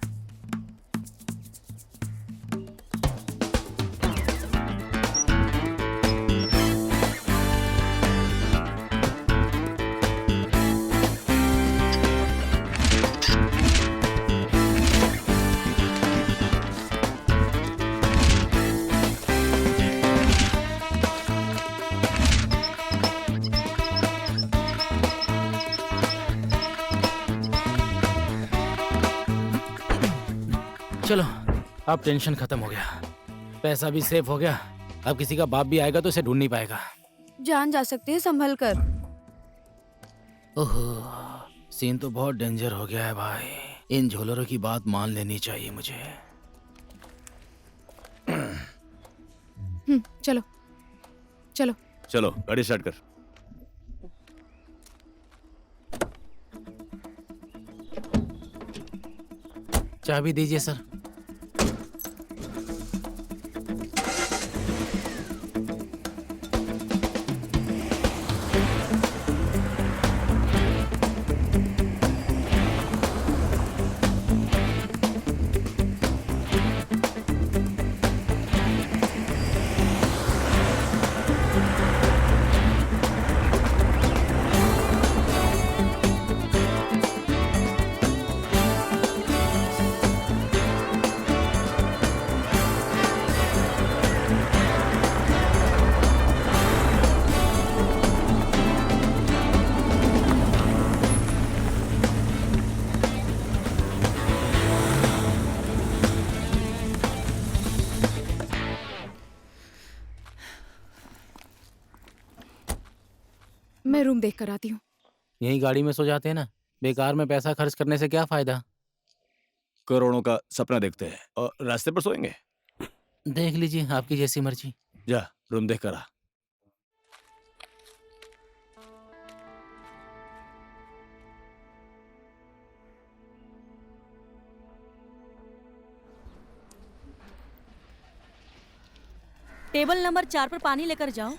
चलो, अब टेंशन खत्म हो गया, पैसा भी सेफ हो गया। अब किसी का बाप भी आएगा तो इसे ढूंढ नहीं पाएगा। जान जा सकती है, संभल कर। ओहो, सीन तो बहुत डेंजर हो गया है भाई। इन झोलरों की बात मान लेनी चाहिए मुझे। चलो। चलो। चलो गाड़ी स्टार्ट कर। चाबी दीजिए सर। मैं रूम देख कर आती हूँ। यही गाड़ी में सो जाते हैं ना, बेकार में पैसा खर्च करने से क्या फायदा। करोड़ों का सपना देखते हैं और रास्ते पर सोएंगे। देख लीजिए, आपकी जैसी मर्जी। जा रूम देख कर आ। टेबल नंबर 4 पर पानी लेकर जाओ।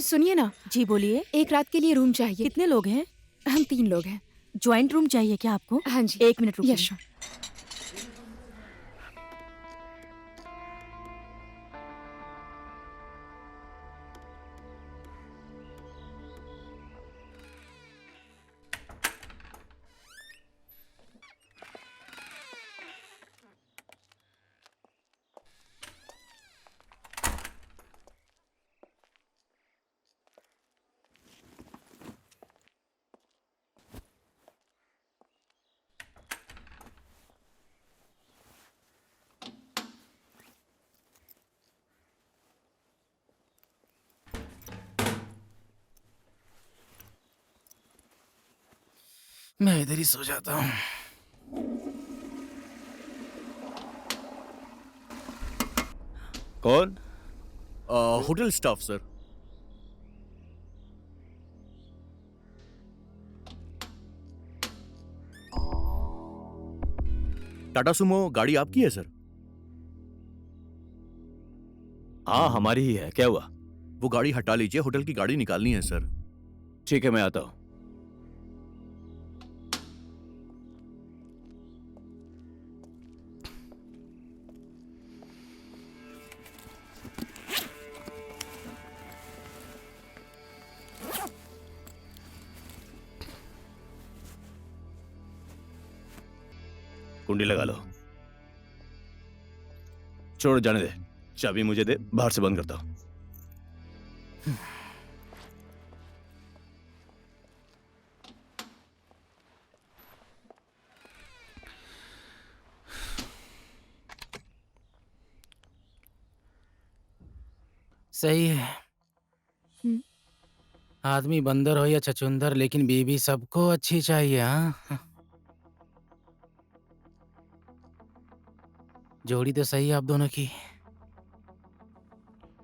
सुनिए ना, जी बोलिए। एक रात के लिए रूम चाहिए। कितने लोग हैं? हम 3 लोग हैं। ज्वाइंट रूम चाहिए क्या आपको? हाँ जी। 1 मिनट रुकिए। Yes sure. मैं इधर ही सो जाता हूँ। कौन? Hotel staff sir. Tata Sumo गाड़ी आपकी है सर? हाँ हमारी ही है, क्या हुआ? वो गाड़ी हटा लीजिए, होटल की गाड़ी निकालनी है सर। ठीक है मैं आता हूँ। कुंडी लगा लो। छोड़ जाने दे, चाबी मुझे दे, बाहर से बंद करता हूं। सही है। आदमी बंदर हो या छछूंदर, लेकिन बीवी सबको अच्छी चाहिए। हाँ, जोड़ी तो सही है आप दोनों की।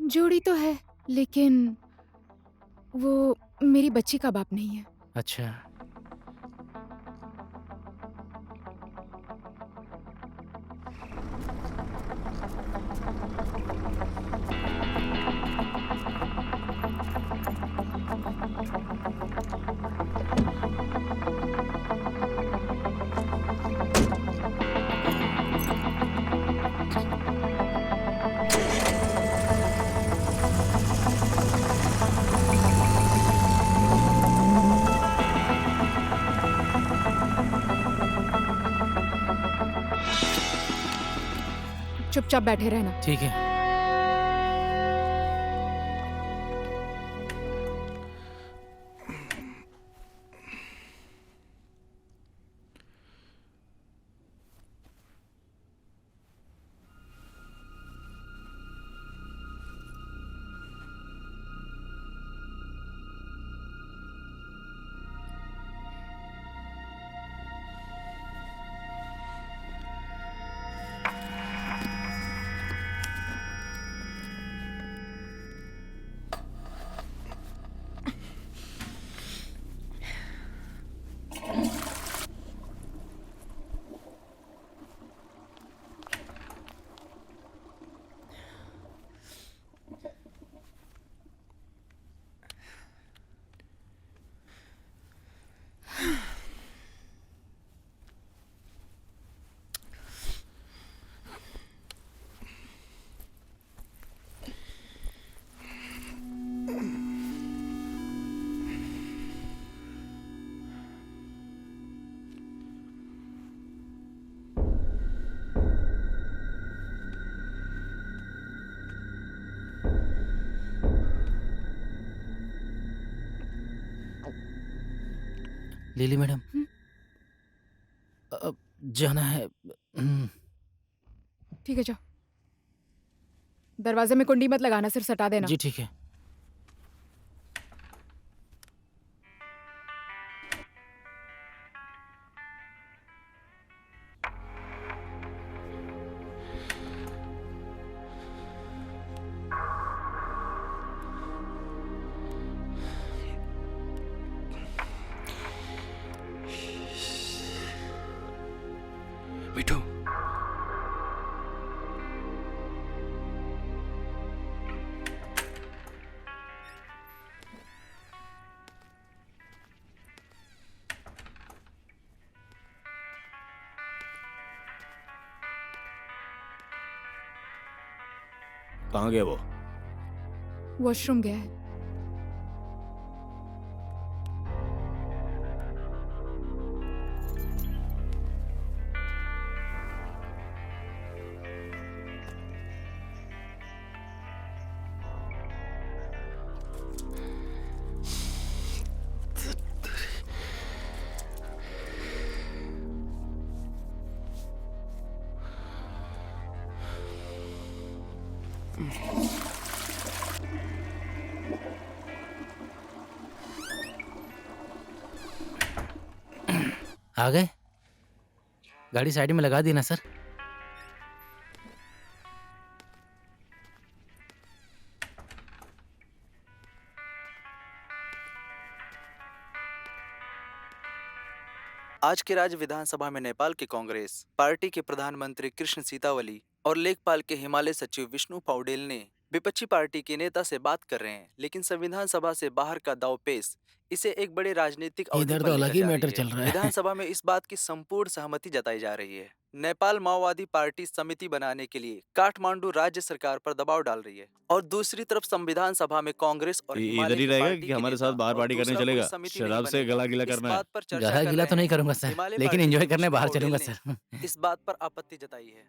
जोड़ी तो है, लेकिन वो मेरी बच्ची का बाप नहीं है। अच्छा, चुपचाप बैठे रहना। ठीक है। लिली मैडम, हम्म। अब जाना है। ठीक है, जाओ। दरवाजे में कुंडी मत लगाना, सिर्फ सटा देना। जी ठीक है। मिठू, कहाँ गया वो? वॉशरूम गया है। आ गए? गाड़ी साइड में लगा दी ना सर? आज के राज्य विधानसभा में नेपाल के कांग्रेस पार्टी के प्रधानमंत्री कृष्ण सीतावली और लेखपाल के हिमालय सचिव विष्णु पौडेल ने विपक्षी पार्टी के नेता से बात कर रहे हैं, लेकिन संविधान सभा से बाहर का दाव पेश इसे एक बड़े राजनीतिक अवधि इधर पर तो लेकर अलग ही जा मैटर रही चल रहा है। विधानसभा में इस बात की संपूर्ण सहमति जताई जा रही है। नेपाल माओवादी पार्टी समिति बनाने के लिए काठमांडू राज्य सरकार पर दबाव डाल रही है और दूसरी तरफ संविधान सभा में कांग्रेस और इधर हिमालय ही की रहेगा पार्टी कि के हमारे नेता साथ बाहर और पार्टी करने दूसरा कोई चलेगा? समिति नहीं शराब से बनेगा। गला गीला इस करना है? बात पर चर्चा गला कर गीला रहे तो नहीं हैं। करूंगा सर, हिमालय लेकिन पार्टी एंजॉय के करने विष्णु बाहर पौडेल चलूंगा ने सर। इस बात पर आपत्ति जताई है।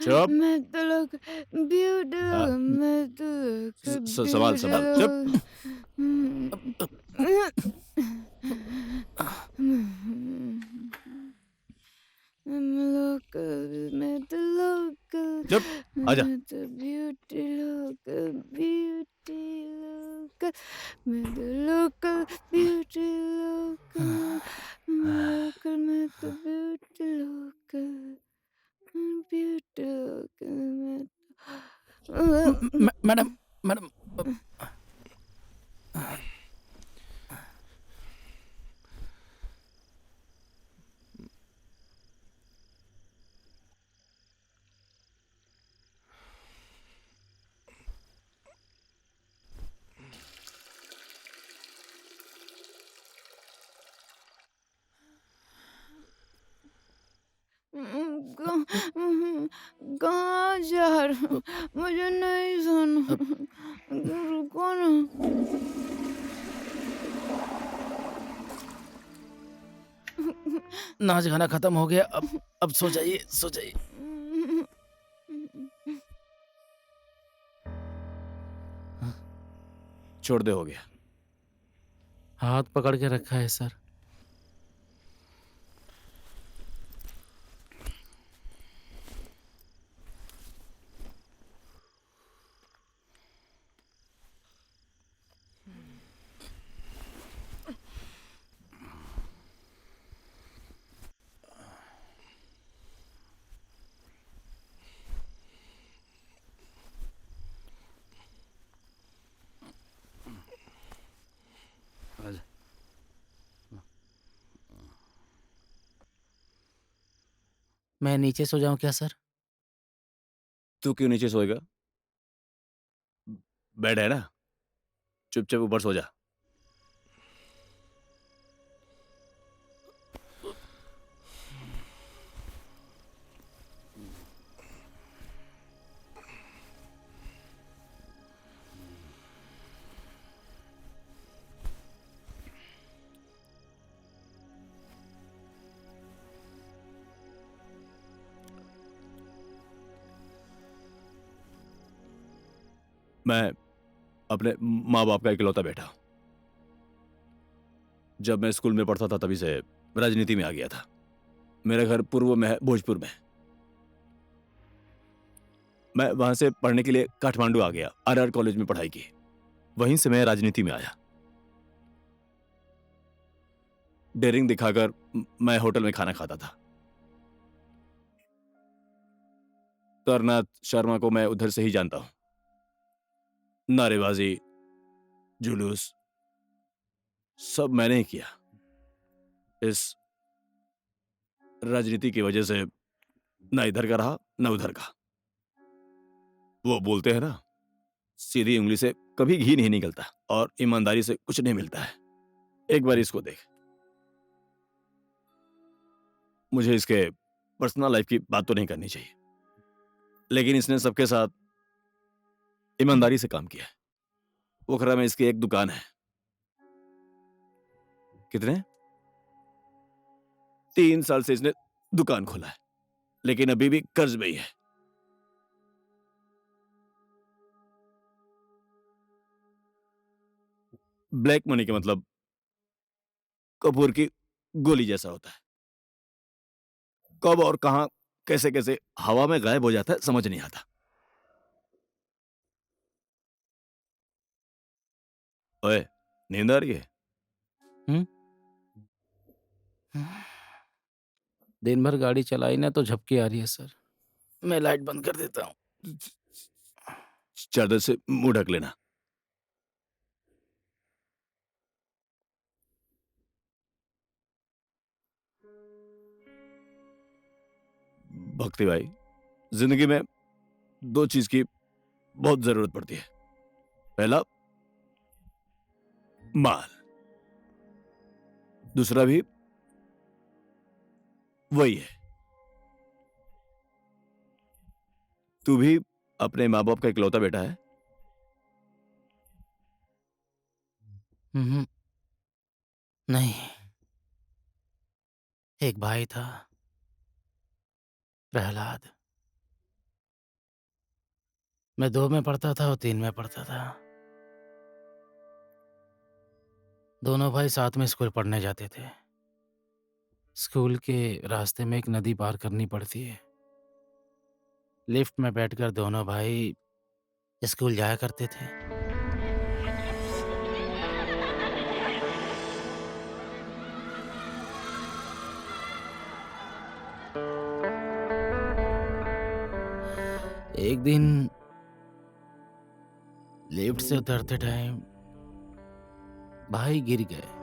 चुप। मैं तो लोग हाँ, मैं तो लोग सवाल सवाल चुप। मैं तो लोग चुप, आजा। मैं तो ब्यूटी लोग मैं तो लोकल ब्यूटी लोकल मैं तो ब्यूटी लोकल मैडम मैडम, कहाँ जा रहा हूँ? मुझे नहीं सुना। रुको ना। नाच गाना खत्म हो गया, अब सो जाइए, सो जाइए। छोड़ दे, हो गया। हाथ पकड़ के रखा है सर। मैं नीचे सो जाऊं क्या सर? तू क्यों नीचे सोएगा? बेड है ना, चुपचाप ऊपर सो जा। मैं अपने माँ बाप का इकलौता बेटा हूं। जब मैं स्कूल में पढ़ता था तभी से राजनीति में आ गया था। मेरा घर पूर्व में है, भोजपुर में। मैं वहां से पढ़ने के लिए काठमांडू आ गया, आरआर कॉलेज में पढ़ाई की। वहीं से मैं राजनीति में आया। डेयरिंग दिखाकर मैं होटल में खाना खाता था। करनाथ शर्मा को मैं उधर से ही जानता हूं। नारेबाजी, जुलूस सब मैंने ही किया। इस राजनीति की वजह से ना इधर का रहा ना उधर का। वो बोलते हैं ना, सीधी उंगली से कभी घी नहीं निकलता और ईमानदारी से कुछ नहीं मिलता है। एक बार इसको देख। मुझे इसके पर्सनल लाइफ की बात तो नहीं करनी चाहिए, लेकिन इसने सबके साथ ईमानदारी से काम किया है। पोखरा में इसकी एक दुकान है। कितने 3 साल से इसने दुकान खोला है, लेकिन अभी भी कर्ज में ही है। ब्लैक मनी का मतलब कपूर की गोली जैसा होता है। कब और कहां कैसे कैसे हवा में गायब हो जाता है, समझ नहीं आता। ओए, नींद आ रही है? दिन भर गाड़ी चलाई ना तो झपकी आ रही है सर। मैं लाइट बंद कर देता हूँ। चादर से मुंह ढक लेना। भक्ति भाई, जिंदगी में 2 चीज की बहुत जरूरत पड़ती है। पहला माल, दूसरा भी वही है। तू भी अपने माँ बाप का इकलौता बेटा है? नहीं, एक भाई था, प्रहलाद। मैं 2 में पढ़ता था और 3 में पढ़ता था। दोनों भाई साथ में स्कूल पढ़ने जाते थे। स्कूल के रास्ते में एक नदी पार करनी पड़ती है। लिफ्ट में बैठकर दोनों भाई स्कूल जाया करते थे। एक दिन लिफ्ट से उतरते टाइम भाई गिर गए।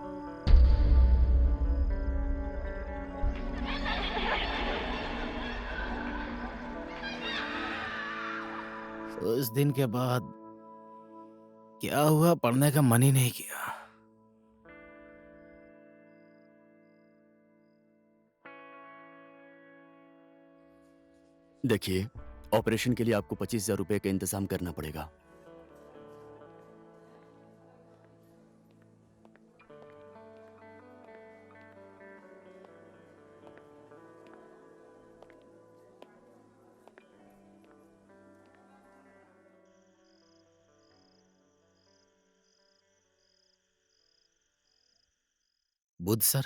उस दिन के बाद क्या हुआ, पढ़ने का मन ही नहीं किया। देखिए, ऑपरेशन के लिए आपको 25,000 रुपए का इंतजाम करना पड़ेगा। बुध सर,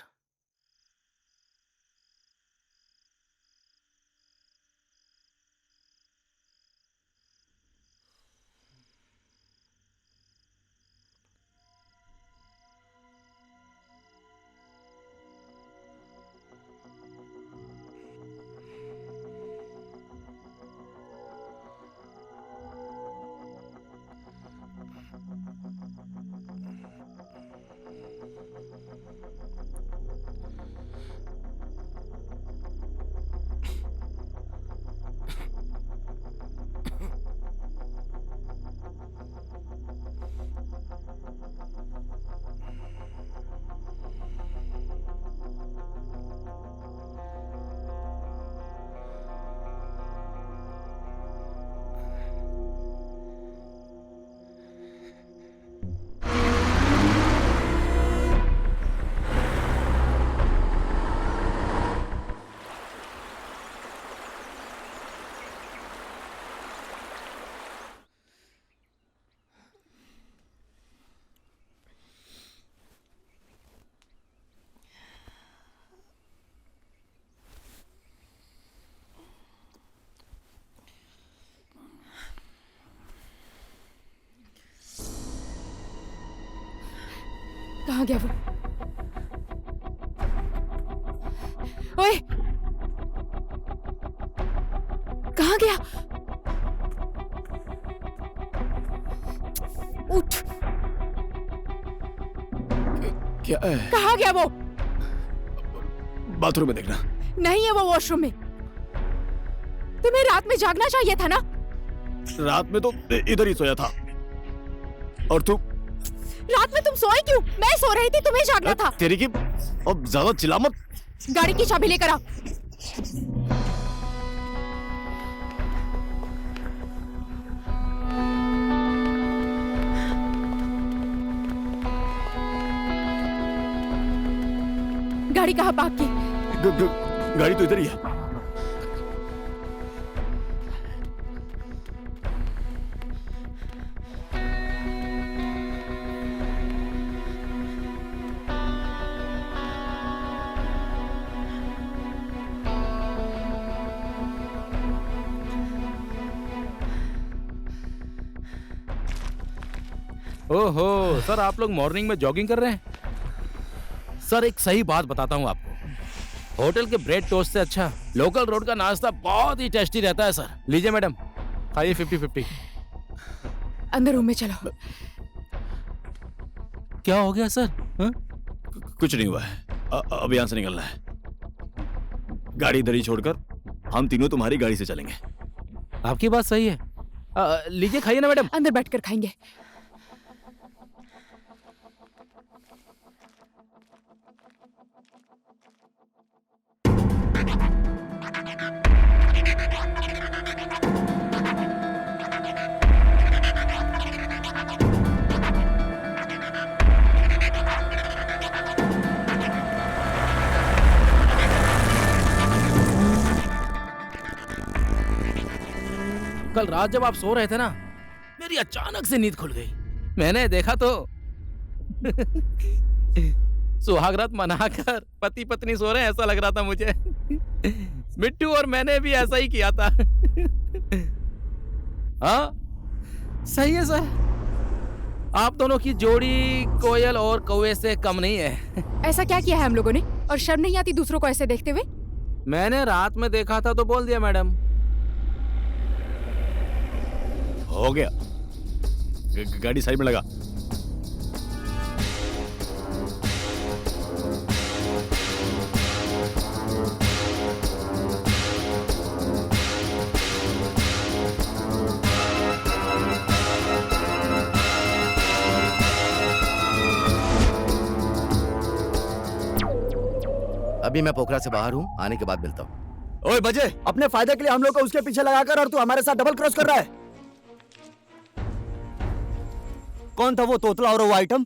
कहाँ गया वो? ओए, कहाँ गया? उठ, क्या है? कहाँ गया वो? बाथरूम में देखना। नहीं है वो वॉशरूम में। तुम्हें रात में जागना चाहिए था ना? रात में तो इधर ही सोया था। और तू? रात में तुम सोए क्यों? मैं सो रही थी, तुम्हें जागना था। तेरी की अब ज्यादा चिल्ला मत। गाड़ी की चाबी लेकर आओ। गाड़ी कहाँ पार्क की? गाड़ी तो इधर ही है। ओहो सर, आप लोग मॉर्निंग में जॉगिंग कर रहे हैं? सर एक सही बात बताता हूँ आपको, होटल के ब्रेड टोस्ट से अच्छा लोकल रोड का नाश्ता बहुत ही टेस्टी रहता है। सर लीजिए मैडम, खाइए 50-50। अंदर रूम में चलो। क्या हो गया सर? हा? कुछ नहीं हुआ है। अब यहाँ से निकलना है। गाड़ी इधर ही छोड़कर हम तीनों तुम्हारी गाड़ी से चलेंगे। आपकी बात सही है। लीजिए खाइए ना मैडम। अंदर बैठकर खाएंगे। कल रात जब आप सो रहे थे ना, मेरी अचानक से नींद खुल गई। मैंने देखा तो सुहागरात मनाकर पति पत्नी सो रहे हैं, ऐसा लग रहा था मुझे। मिट्टू और मैंने भी ऐसा ही किया था। हाँ सही है सर, आप दोनों की जोड़ी कोयल और कौवे से कम नहीं है। ऐसा क्या किया है हम लोगों ने? और शर्म नहीं आती दूसरों को ऐसे देखते हुए? मैंने रात में देखा था तो बोल दिया मैडम। हो गया, गाड़ी साइड में लगा। अभी मैं पोखरा से बाहर हूँ, आने के बाद मिलता हूँ। ओए बजे, अपने फायदे के लिए हम लोग को उसके पीछे लगाकर और तू हमारे साथ डबल क्रॉस कर रहा है। कौन था वो तोतला और वो आइटम?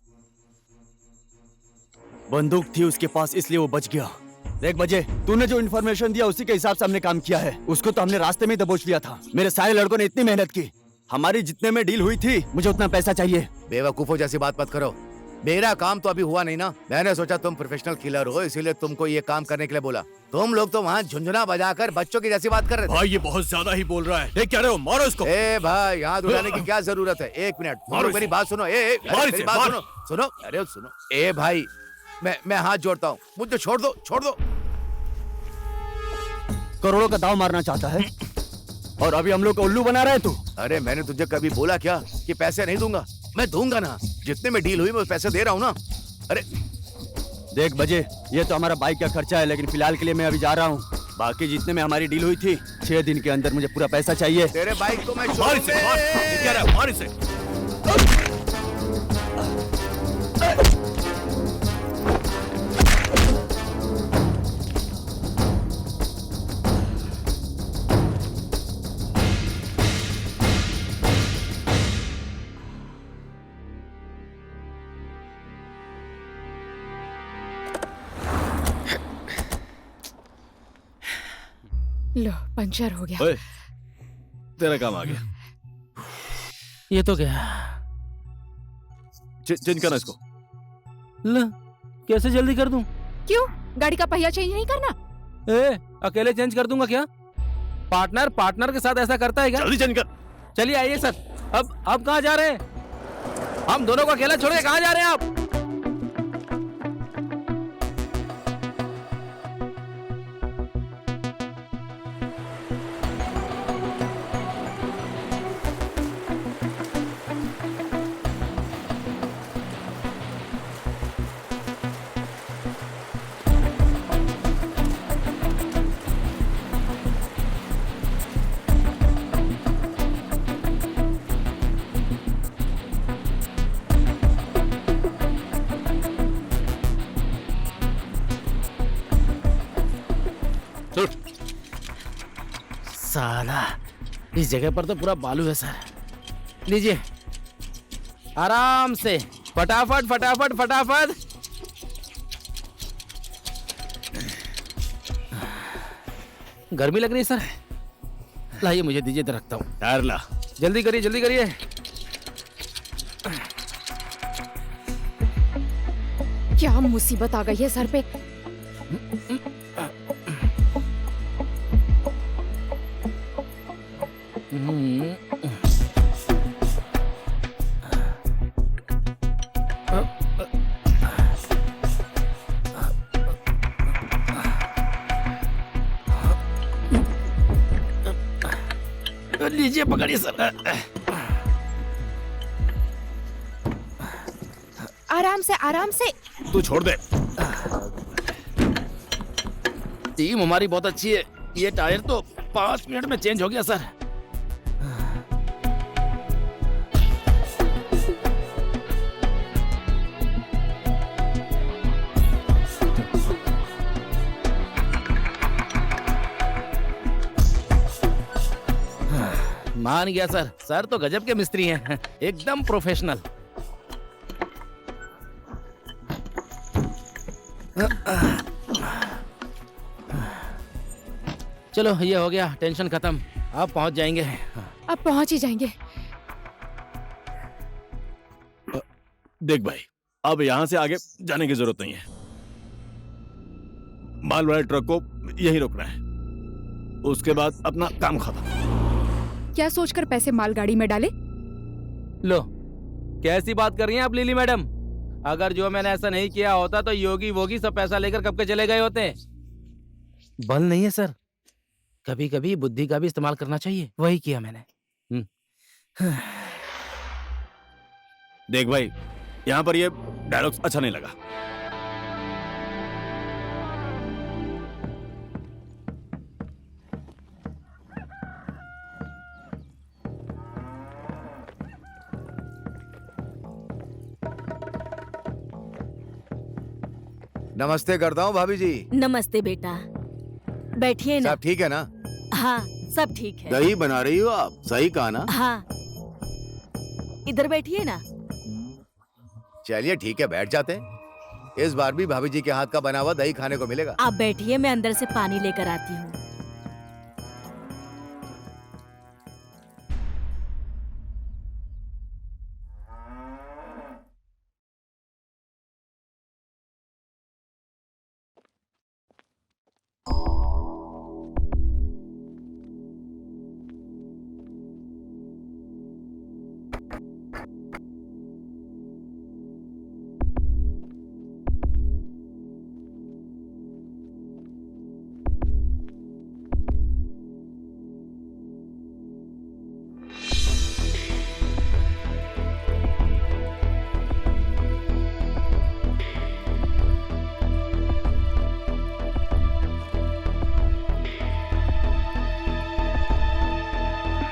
बंदूक थी उसके पास इसलिए वो बच गया। देख बजे, तूने जो इन्फॉर्मेशन दिया उसी के हिसाब से हमने काम किया है। उसको तो हमने रास्ते में ही दबोच लिया था। मेरे सारे लड़कों ने इतनी मेहनत की, हमारी जितने में डील हुई थी मुझे उतना पैसा चाहिए। बेवकूफों जैसी बात मत करो। मेरा काम तो अभी हुआ नहीं ना। मैंने सोचा तुम प्रोफेशनल किलर हो, इसीलिए तुमको ये काम करने के लिए बोला। तुम लोग तो वहाँ झुंझुना बजाकर बच्चों की जैसी बात कर रहे थे। भाई ये बहुत ज्यादा ही बोल रहा है। ये क्या रहे हो? मारो इसको। ए भाई, यहाँ उठाने की क्या जरूरत है? एक मिनट, मारो मेरी बात सुनो। मेरी बात सुनो, सुनो, अरे सुनो। ए भाई, मैं हाथ जोड़ता हूँ, मुझे छोड़ दो, छोड़ दो। करोड़ों का दाव मारना चाहता है और अभी हम लोग को उल्लू बना रहा है तू। अरे मैंने तुझे कभी बोला क्या कि पैसे नहीं दूंगा? मैं दूंगा ना, जितने में डील हुई मैं पैसे दे रहा हूँ ना। अरे देख बजे, ये तो हमारा बाइक का खर्चा है, लेकिन फिलहाल के लिए मैं अभी जा रहा हूँ। बाकी जितने में हमारी डील हुई थी, 6 दिन के अंदर मुझे पूरा पैसा चाहिए। तेरे बाइक को मैं मार इसे, मार। ये क्या रहा है? मार इसे। लो, पंचर हो गया। ओए, तेरा काम आ गया। ये तो क्या? चेंज करना इसको। ल, कैसे जल्दी कर दूं? क्यों? गाड़ी का पहिया चेंज नहीं करना? ए, अकेले चेंज कर दूंगा क्या? पार्टनर पार्टनर के साथ ऐसा करता है क्या? जल्दी चेंज कर। चलिए आइए सर। अब कहाँ जा रहे हैं? हम दोनों को अकेला छोड़ के कहाँ जा रहे हैं आप? साला, इस जगह पर तो पूरा बालू है सर। लीजिए, आराम से, फटाफट फटाफट फटाफट। गर्मी लग रही है सर। लाइए मुझे दीजिए, तो रखता हूँ। टायर ला। जल्दी करिए, जल्दी करिए। क्या मुसीबत आ गई है सर पे। लीजिए, पकड़िए सर। आराम से, आराम से। तू छोड़ दे। टीम हमारी बहुत अच्छी है। ये टायर तो 5 मिनट में चेंज हो गया सर। मान गया सर। सर तो गजब के मिस्त्री हैं, एकदम प्रोफेशनल। चलो ये हो गया, टेंशन खत्म। अब पहुंच जाएंगे। अब पहुंच ही जाएंगे। देख भाई, अब यहाँ से आगे जाने की जरूरत नहीं है। माल वाले ट्रक को यहीं रोकना है, उसके बाद अपना काम खत्म। क्या सोचकर पैसे मालगाड़ी में डाले? लो, कैसी बात कर रही हैं आप लिली मैडम? अगर जो मैंने ऐसा नहीं किया होता तो योगी वोगी सब पैसा लेकर कब के चले गए होते। बल नहीं है सर, कभी कभी बुद्धि का भी इस्तेमाल करना चाहिए, वही किया मैंने। देख भाई, यहाँ पर ये डायलॉग अच्छा नहीं लगा। नमस्ते करता हूँ भाभी जी। नमस्ते बेटा, बैठिए ना। सब ठीक है ना? हाँ, सब ठीक है। दही बना रही हो आप, सही कहा ना? हाँ, इधर बैठिए ना। चलिए ठीक है, बैठ जाते हैं। इस बार भी भाभी जी के हाथ का बना हुआ दही खाने को मिलेगा। आप बैठिए, मैं अंदर से पानी लेकर आती हूँ।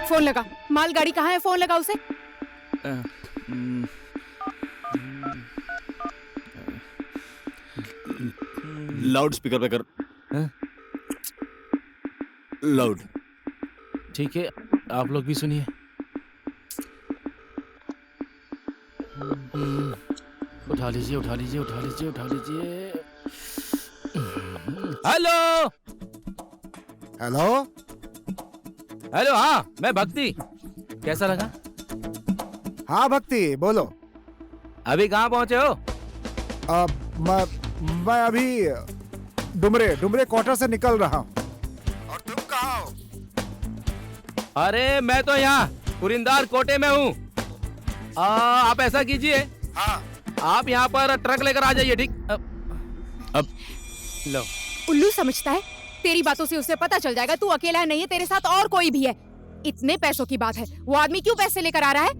फोन लगा। मालगाड़ी कहाँ है? फोन लगा उसे। लाउड स्पीकर पे कर। लाउड। ठीक है, आप लोग भी सुनिए। उठा लीजिए, उठा लीजिए, उठा लीजिए, उठा लीजिए। हेलो हेलो हेलो, हाँ मैं भक्ति। कैसा लगा? हाँ भक्ति, बोलो। अभी कहाँ पहुँचे हो? मैं अभी डुमरे क्वार्टर से निकल रहा हूँ। और तुम कहाँ हो? अरे मैं तो यहाँ कुरिंदार कोटे में हूँ। आप ऐसा कीजिए, हाँ, आप यहाँ पर ट्रक लेकर आ जाइए, ठीक? अब लो। उल्लू समझता है, तेरी बातों से उसे पता चल जाएगा तू अकेला नहीं है, तेरे साथ और कोई भी है। इतने पैसों की बात है, वो आदमी क्यों पैसे लेकर आ रहा है?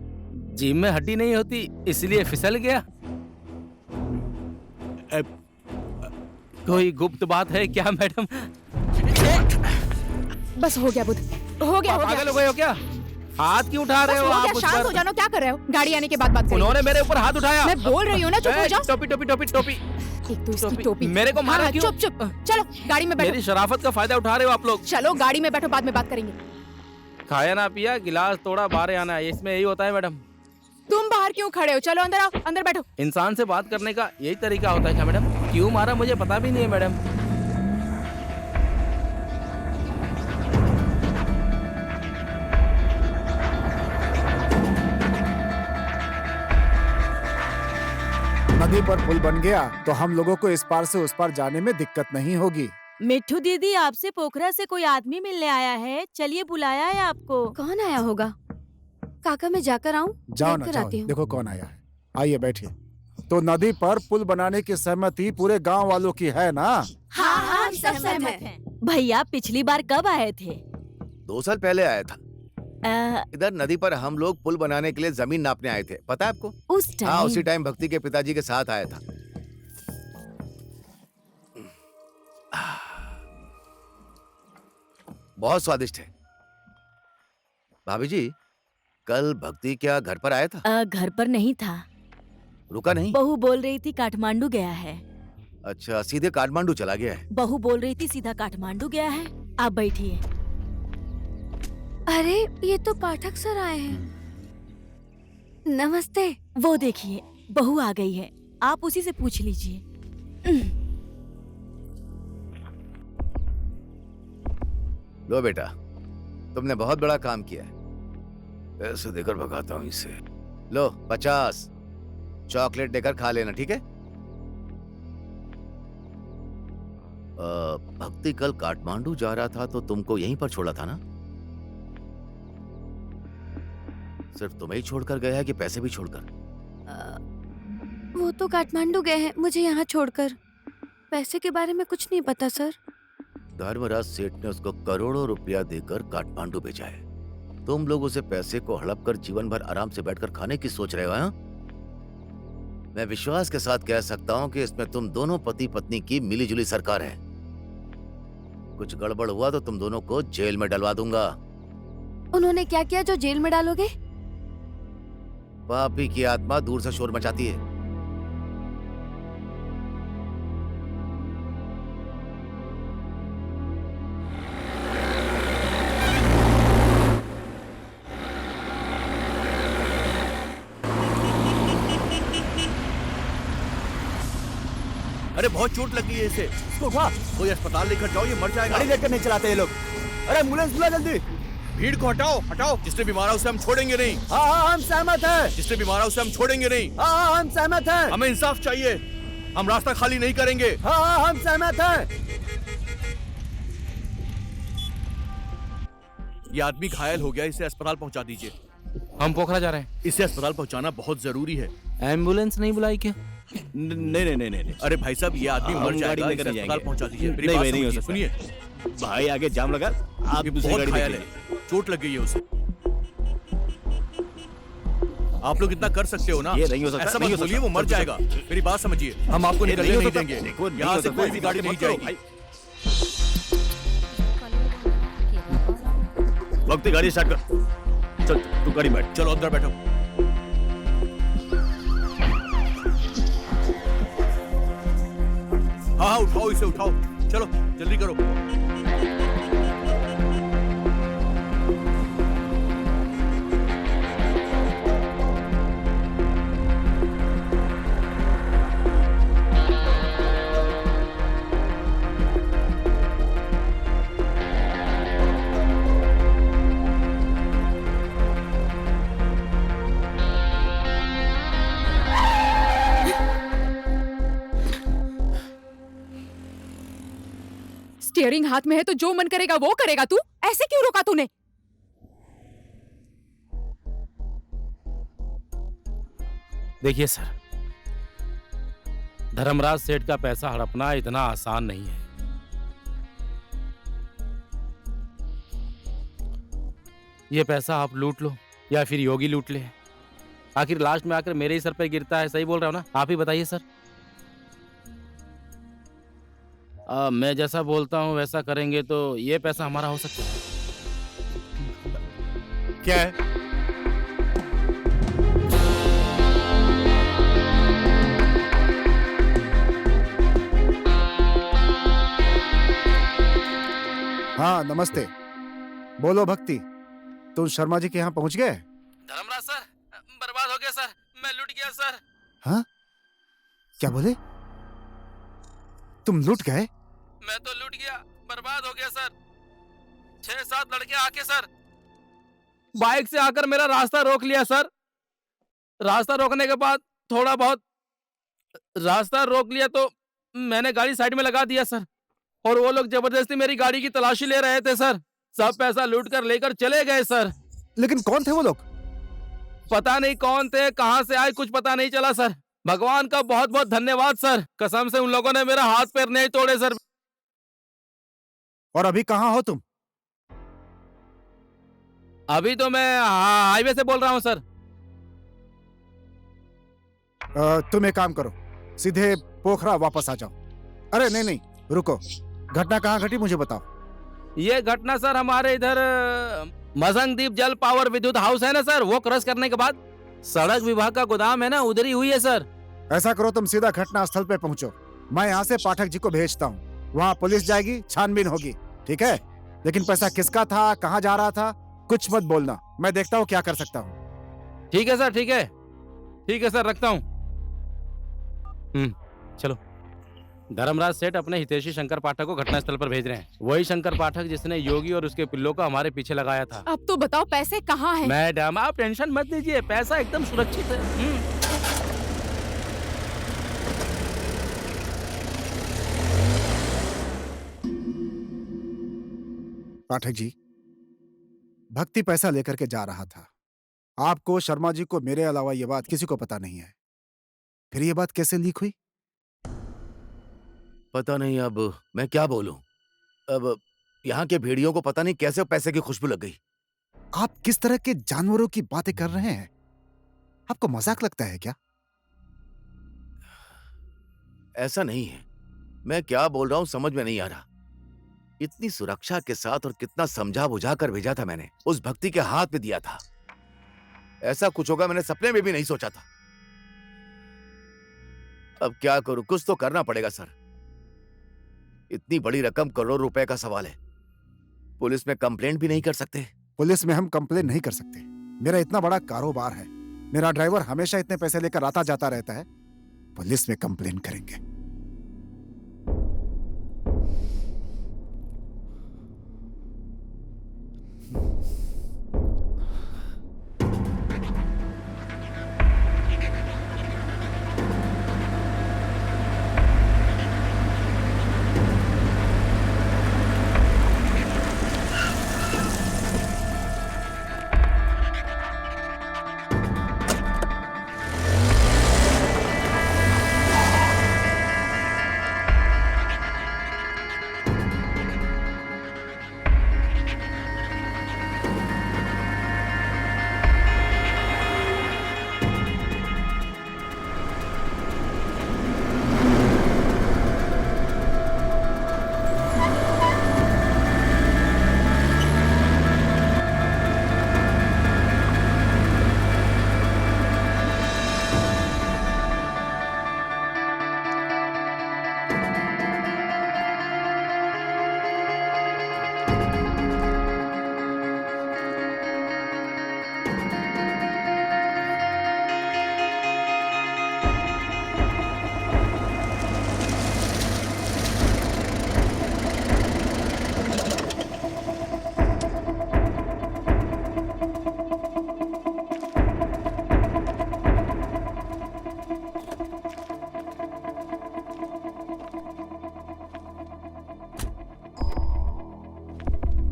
जिम में हड्डी नहीं होती, इसलिए फिसल गया। कोई गुप्त बात है क्या मैडम? बस हो गया बुध, हो गया। पागल हो गए हो क्या? हाथ क्यों उठा रहे हो आप उस शांत पर? हो जानो, क्या कर रहे हो? गाड़ी आने के बाद बात करेंगे। उन्होंने मेरे ऊपर हाथ उठाया। मैं बोल रही हूँ ना, चुप हो जाओ। टोपी टोपी टोपी टोपी। एक तो इसकी टोपी। मेरे को मारा हाँ, क्यों? चुप चुप, चलो गाड़ी में बैठो। मेरी शराफत का फायदा उठा रहे हो आप लोग। चलो गाड़ी में बैठो, बाद में बात करेंगे। खाया ना पिया, गिलास तोड़ा, बाहर आना है, इसमें यही होता है मैडम। तुम बाहर क्यों खड़े हो? चलो अंदर आओ, अंदर बैठो। इंसान से बात करने का यही तरीका होता है क्या मैडम? क्यों मारा मुझे पता भी नहीं है मैडम। नदी पर पुल बन गया तो हम लोगों को इस पार से उस पार जाने में दिक्कत नहीं होगी। मिट्ठू दीदी, आपसे पोखरा से कोई आदमी मिलने आया है, चलिए बुलाया है आपको। कौन आया होगा? काका मैं जाकर आऊं? जाओ ना, देखकर जाओ, आती हूँ। देखो कौन आया है। आइए बैठिए। तो नदी पर पुल बनाने की सहमति पूरे गांव वालों की है ना? हाँ हाँ, सब सहमत हैं। भैया पिछली बार कब आए थे? 2 साल पहले आया था। अ, इधर नदी पर हम लोग पुल बनाने के लिए जमीन नापने आए थे, पता है आपको? उस हाँ, उसी टाइम टाइम भक्ति के पिताजी के साथ आया था। बहुत स्वादिष्ट है। भाभी जी, कल भक्ति क्या घर पर आया था? घर पर नहीं था। रुका नहीं? बहू बोल रही थी काठमांडू गया है। अच्छा, सीधे काठमांडू चला गया है। बहू बोल रही थी सीधा काठमांडू गया है। आप बैठिए। अरे ये तो पाठक सर आए हैं। नमस्ते। वो देखिए, बहू आ गई है, आप उसी से पूछ लीजिए। लो बेटा, तुमने बहुत बड़ा काम किया है। पैसे देकर भगाता हूँ इसे। लो 50 चॉकलेट देकर खा लेना, ठीक है? भक्ति कल काठमांडू जा रहा था तो तुमको यहीं पर छोड़ा था ना? सिर्फ तुम्हें ही छोड़कर गया है कि पैसे भी छोड़कर? वो तो काठमांडू गए हैं, मुझे यहाँ छोड़कर। पैसे के बारे में कुछ नहीं पता सर। धर्मराज सेठ ने उसको करोड़ों रुपया देकर काठमांडू भेजा है। तुम लोग उसे पैसे को हड़प कर जीवन भर आराम से बैठकर खाने की सोच रहे हो, हाँ? मैं विश्वास के साथ कह सकता हूँ कि इसमें तुम दोनों पति पत्नी की मिलीजुली सरकार है। कुछ गड़बड़ हुआ तो तुम दोनों को जेल में डलवा दूंगा। उन्होंने क्या किया जो जेल में डालोगे? पापी की आत्मा दूर से शोर मचाती है। अरे बहुत चोट लगी है इसे। इसको उठा। कोई अस्पताल लेकर जाओ, ये मर जाएगा। गाड़ी लेकर नहीं चलाते ये लोग। अरे एम्बुलेंस बुला जल्दी। भीड़ को हटाओ, हटाओ। जिसने भी मारा उसे हम छोड़ेंगे नहीं। हाँ हाँ हम सहमत हैं। जिसने भी मारा उसे हम छोड़ेंगे नहीं। हाँ हाँ हम सहमत हैं। हमें इंसाफ चाहिए। हम रास्ता खाली नहीं करेंगे। हाँ हाँ हम सहमत हैं। ये आदमी घायल हो गया, इसे अस्पताल पहुंचा दीजिए। हम पोखरा जा रहे हैं। इसे अस्पताल पहुंचाना बहुत जरूरी है। एम्बुलेंस नहीं बुलाई क्या? नहीं। अरे भाई साहब, ये आदमी हम मर गाड़ी जाएगा, लेकर इसे नहीं अस्पताल जाएंगे। पहुंचा दीजिए। मेरी नहीं बात भाई, नहीं हो समझिए, सकता। सुनिए। भाई आगे जाम लगा, आप ये दूसरी बहुत गाड़ी घायल देखिए। है, चोट लग गई है उसे। आप लोग इतना कर सकते हो ना? ये नहीं हो सकता, ऐसा नहीं मत हो बोलिए, वो सकता। मर जाएगा। मेरी बात समझिए, हम आपको ये निकलने नहीं हो नहीं सकता। देंगे। देखो, नहीं यहाँ हो से सकता, कोई भी गाड़ी ऐसा नहीं मत करो, जाएगी। भाई। वक्त गाड़ी स्टार्ट कर। चल तू गाड़ी बैठ। चलो अंदर बैठो। हाँ उठाओ, इसे उठाओ। चलो जल्दी करो। स्टीयरिंग हाथ में है तो जो मन करेगा वो करेगा। तू ऐसे क्यों रोका तूने? देखिए सर, धर्मराज सेठ का पैसा हड़पना इतना आसान नहीं है। ये पैसा आप लूट लो या फिर योगी लूट ले, आखिर लास्ट में आकर मेरे ही सर पर गिरता है। सही बोल रहा हूं ना? आप ही बताइए सर। मैं जैसा बोलता हूं वैसा करेंगे तो ये पैसा हमारा हो सकता है। क्या है? हाँ नमस्ते। बोलो भक्ति, तुम शर्मा जी के यहाँ पहुंच गए? धर्मराज सर, बर्बाद हो गया सर, मैं लूट गया सर। हाँ, क्या बोले? तुम लूट गए? मैं तो लूट गया, बर्बाद हो गया सर। 6-7 लड़के आके सर बाइक से आकर मेरा रास्ता रोक लिया सर। रास्ता रोकने के बाद थोड़ा बहुत रास्ता रोक लिया तो मैंने गाड़ी साइड में लगा दिया सर, और वो लोग जबरदस्ती मेरी गाड़ी की तलाशी ले रहे थे सर। सब पैसा लूट कर लेकर चले गए सर। लेकिन कौन थे वो लोग? पता नहीं कौन थे, कहां से आए, कुछ पता नहीं चला सर। भगवान का बहुत बहुत धन्यवाद सर, कसम से उन लोगों ने मेरा हाथ पैर नहीं तोड़े सर। और अभी कहाँ हो तुम? अभी तो मैं हाईवे से बोल रहा हूँ सर। तुम एक काम करो, सीधे पोखरा वापस आ जाओ। अरे नहीं नहीं, रुको, घटना कहाँ घटी मुझे बताओ। ये घटना सर हमारे इधर मजंगदीप जल पावर विद्युत हाउस है ना सर, वो क्रॉस करने के बाद सड़क विभाग का गोदाम है ना, उधर ही हुई है सर। ऐसा करो, तुम सीधा घटना स्थल पे पहुंचो। मैं यहाँ से पाठक जी को भेजता हूँ, वहाँ पुलिस जाएगी, छानबीन होगी, ठीक है? लेकिन पैसा किसका था, कहाँ जा रहा था, कुछ मत बोलना। मैं देखता हूँ क्या कर सकता हूँ। ठीक है सर, ठीक है, ठीक है सर, रखता हूँ। चलो। धर्मराज सेठ अपने हितैषी शंकर पाठक को घटनास्थल पर भेज रहे हैं। वही शंकर पाठक जिसने योगी और उसके पिल्लों को हमारे पीछे लगाया था। अब तो बताओ पैसे कहाँ हैं? मैडम आप टेंशन मत लीजिए, पैसा एकदम सुरक्षित है। पाठक जी, भक्ति पैसा लेकर के जा रहा था। आपको, शर्मा जी को, मेरे अलावा ये बात किसी को पता नहीं है। फिर ये बात कैसे लीक हुई? पता नहीं, अब मैं क्या बोलूं। अब यहाँ के भेड़ियों को पता नहीं कैसे पैसे की खुशबू लग गई। आप किस तरह के जानवरों की बातें कर रहे हैं? आपको मजाक लगता है क्या? ऐसा नहीं है, मैं क्या बोल रहा हूं समझ में नहीं आ रहा। इतनी सुरक्षा के साथ और कितना समझा बुझा कर भेजा था मैंने, उस भक्ति के हाथ में दिया था। ऐसा कुछ होगा मैंने सपने में भी नहीं सोचा था। अब क्या करूं, कुछ तो करना पड़ेगा सर। इतनी बड़ी रकम, करोड़ रुपए का सवाल है। पुलिस में कंप्लेंट भी नहीं कर सकते? पुलिस में हम कंप्लेन नहीं कर सकते। मेरा इतना बड़ा कारोबार है, मेरा ड्राइवर हमेशा इतने पैसे लेकर आता जाता रहता है। पुलिस में कंप्लेन करेंगे?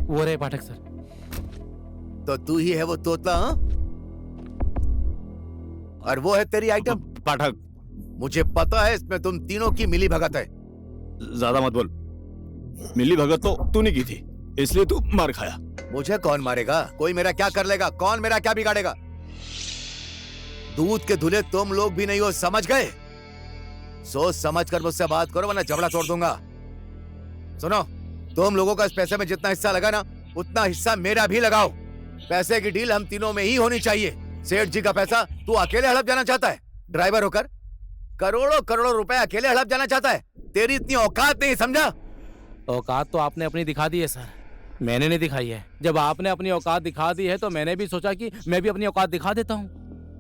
वो रहे पाठक सर। तो तू ही है वो तोतला, हाँ? और वो है तेरी आइटम? पाठक, मुझे पता है इसमें तुम तीनों की मिली भगत है। ज्यादा मत बोल। मिली भगत तो तूने की थी, इसलिए तू मार खाया। मुझे कौन मारेगा? कोई मेरा क्या कर लेगा? कौन मेरा क्या बिगाड़ेगा? दूध के धुले तुम लोग भी नहीं हो, समझ गए? सोच समझ कर मुझसे बात करो वरना जबड़ा तोड़ दूंगा। सुनो, तुम लोगों का इस पैसे में जितना हिस्सा लगा ना, उतना हिस्सा मेरा भी लगाओ। पैसे की डील हम तीनों में ही होनी चाहिए। सेठ जी का पैसा तू अकेले हड़प जाना चाहता है? ड्राइवर होकर करोड़ों करोड़ों रुपए अकेले हड़प जाना चाहता है? तेरी इतनी औकात नहीं, समझा? औकात तो आपने अपनी दिखा दी है सर। मैंने नहीं दिखाई है। जब आपने अपनी औकात दिखा दी है तो मैंने भी सोचा कि मैं भी अपनी औकात दिखा देता हूँ।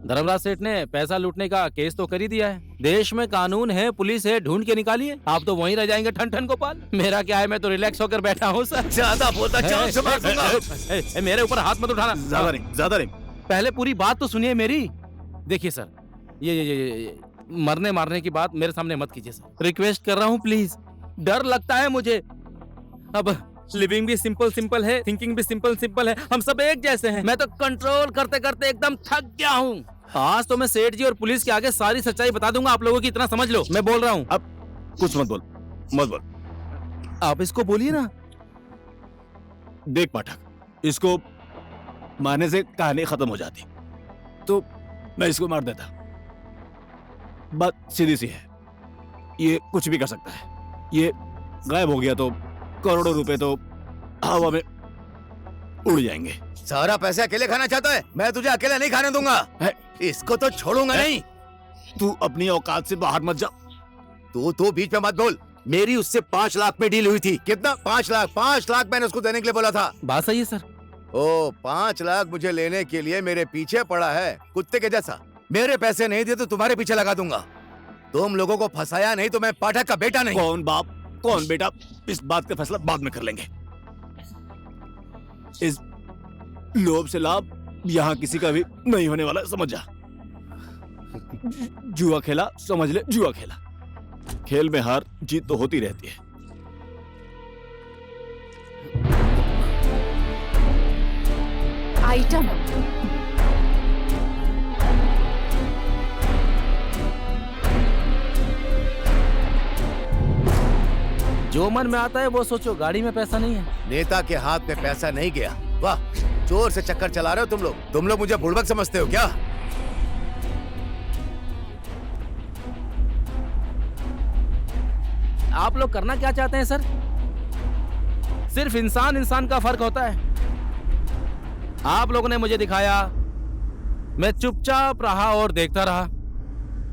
धर्मराज सेठ ने पैसा लूटने का केस तो कर ही दिया है। देश में कानून है, पुलिस है, ढूंढ के निकालिए। आप तो वहीं रह जाएंगे ठन ठन गोपाल। मेरा क्या है, मैं तो रिलैक्स होकर बैठा हूँ सर। ज्यादा बोलता जान से मार दूंगा। मेरे ऊपर हाथ मत उठाना। ज्यादा नहीं। पहले पूरी बात तो सुनिए मेरी। देखिए सर, ये मरने मारने की बात मेरे सामने मत कीजिए सर। रिक्वेस्ट कर रहा हूँ प्लीज। डर लगता है मुझे। अब लिविंग भी सिंपल सिंपल है, थिंकिंग भी सिंपल सिंपल है। हम सब एक जैसे हैं। मैं तो कंट्रोल करते करते एकदम थक गया हूँ। आज तो मैं सेठ जी और पुलिस के आगे सारी सच्चाई बता दूंगा। आप लोगों की इतना समझ लो, मैं बोल रहा हूँ। अब कुछ मत बोल। आप इसको बोलिए ना। देख पाठक, इसको मारने से कहानी खत्म हो जाती, तो मैं इसको मार देता। बात सीधी सी है, ये कुछ भी कर सकता है। ये गायब हो गया तो करोड़ों रुपए तो हवा में उड़ जाएंगे। सारा पैसा अकेले खाना चाहता है? मैं तुझे अकेले नहीं खाने दूंगा। इसको तो छोड़ूंगा नहीं। तू अपनी औकात से बाहर मत जा। तू बीच में मत बोल। मेरी उससे 5 लाख में डील हुई थी। कितना? 5 लाख। 5 लाख मैंने उसको देने के लिए बोला था। बात सही है सर। ओ, 5 लाख मुझे लेने के लिए मेरे पीछे पड़ा है कुत्ते के जैसा। मेरे पैसे नहीं दिए तो तुम्हारे पीछे लगा दूंगा। तुम लोगों को फंसाया नहीं तो मैं पाठक का बेटा नहीं। कौन बाप कौन बेटा, इस बात का फैसला बाद में कर लेंगे। इस लोभ से लाभ यहाँ किसी का भी नहीं होने वाला, समझ जा। जुआ खेला, समझ ले, जुआ खेला। खेल में हार जीत तो होती रहती है। आइटम जो मन में आता है वो सोचो। गाड़ी में पैसा नहीं है। नेता के हाथ में पैसा नहीं गया। वाह, जोर से चक्कर चला रहे हो तुम लोग मुझे बुड़बक समझते हो क्या? आप लोग करना क्या चाहते हैं सर? सिर्फ इंसान का फर्क होता है। आप लोगों ने मुझे दिखाया, मैं चुपचाप रहा और देखता रहा।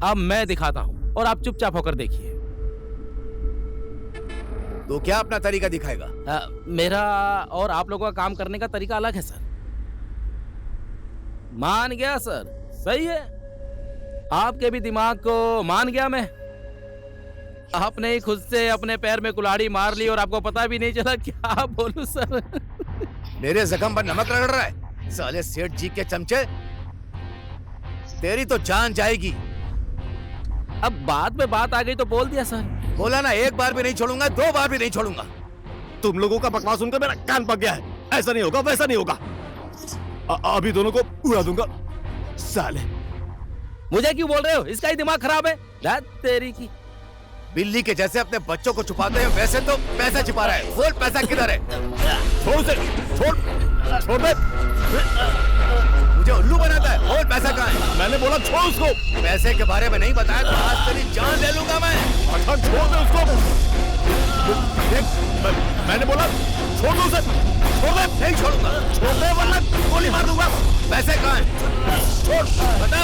अब मैं दिखाता हूं और आप चुपचाप होकर देखिए। तो क्या अपना तरीका दिखाएगा? मेरा और आप लोगों का काम करने का तरीका अलग है सर। मान गया सर, सही है। आपके भी दिमाग को मान गया मैं। आपने ही खुद से अपने पैर में कुल्हाड़ी मार ली और आपको पता भी नहीं चला। क्या बोलूं सर? मेरे जख्म पर नमक रगड़ रहा है साले सेठ जी के चमचे। तेरी तो जान जाएगी। अब बात में बात आ गई तो बोल दिया सर। बोला ना, 1 बार भी नहीं छोड़ूंगा, 2 बार भी नहीं छोड़ूंगा। तुम लोगों का बकवास सुनकर मेरा कान पक गया है। ऐसा नहीं होगा, वैसा नहीं होगा। अभी दोनों को उड़ा दूंगा साले। मुझे क्यों बोल रहे हो? इसका ही दिमाग खराब है। तेरी की बिल्ली के जैसे अपने बच्चों को छुपाते हैं, वैसे तो पैसा छिपा रहा है। बोल, पैसा किधर है? छोड़ दे, छोड़ दे। मुझे उल्लू बनाता है। बोल, पैसा कहाँ है? मैंने बोला छोड़ उसको। पैसे के बारे में नहीं बताया तो आज तेरी जान ले लूंगा मैं। अच्छा छोड़ दे उसको। मैंने बोला छोड़ दो उसे। छोड़ दे। नहीं छोड़ूंगा। छोड़ दे वरना गोली मार दूंगा। पैसे कहाँ हैं? छोड़, बता।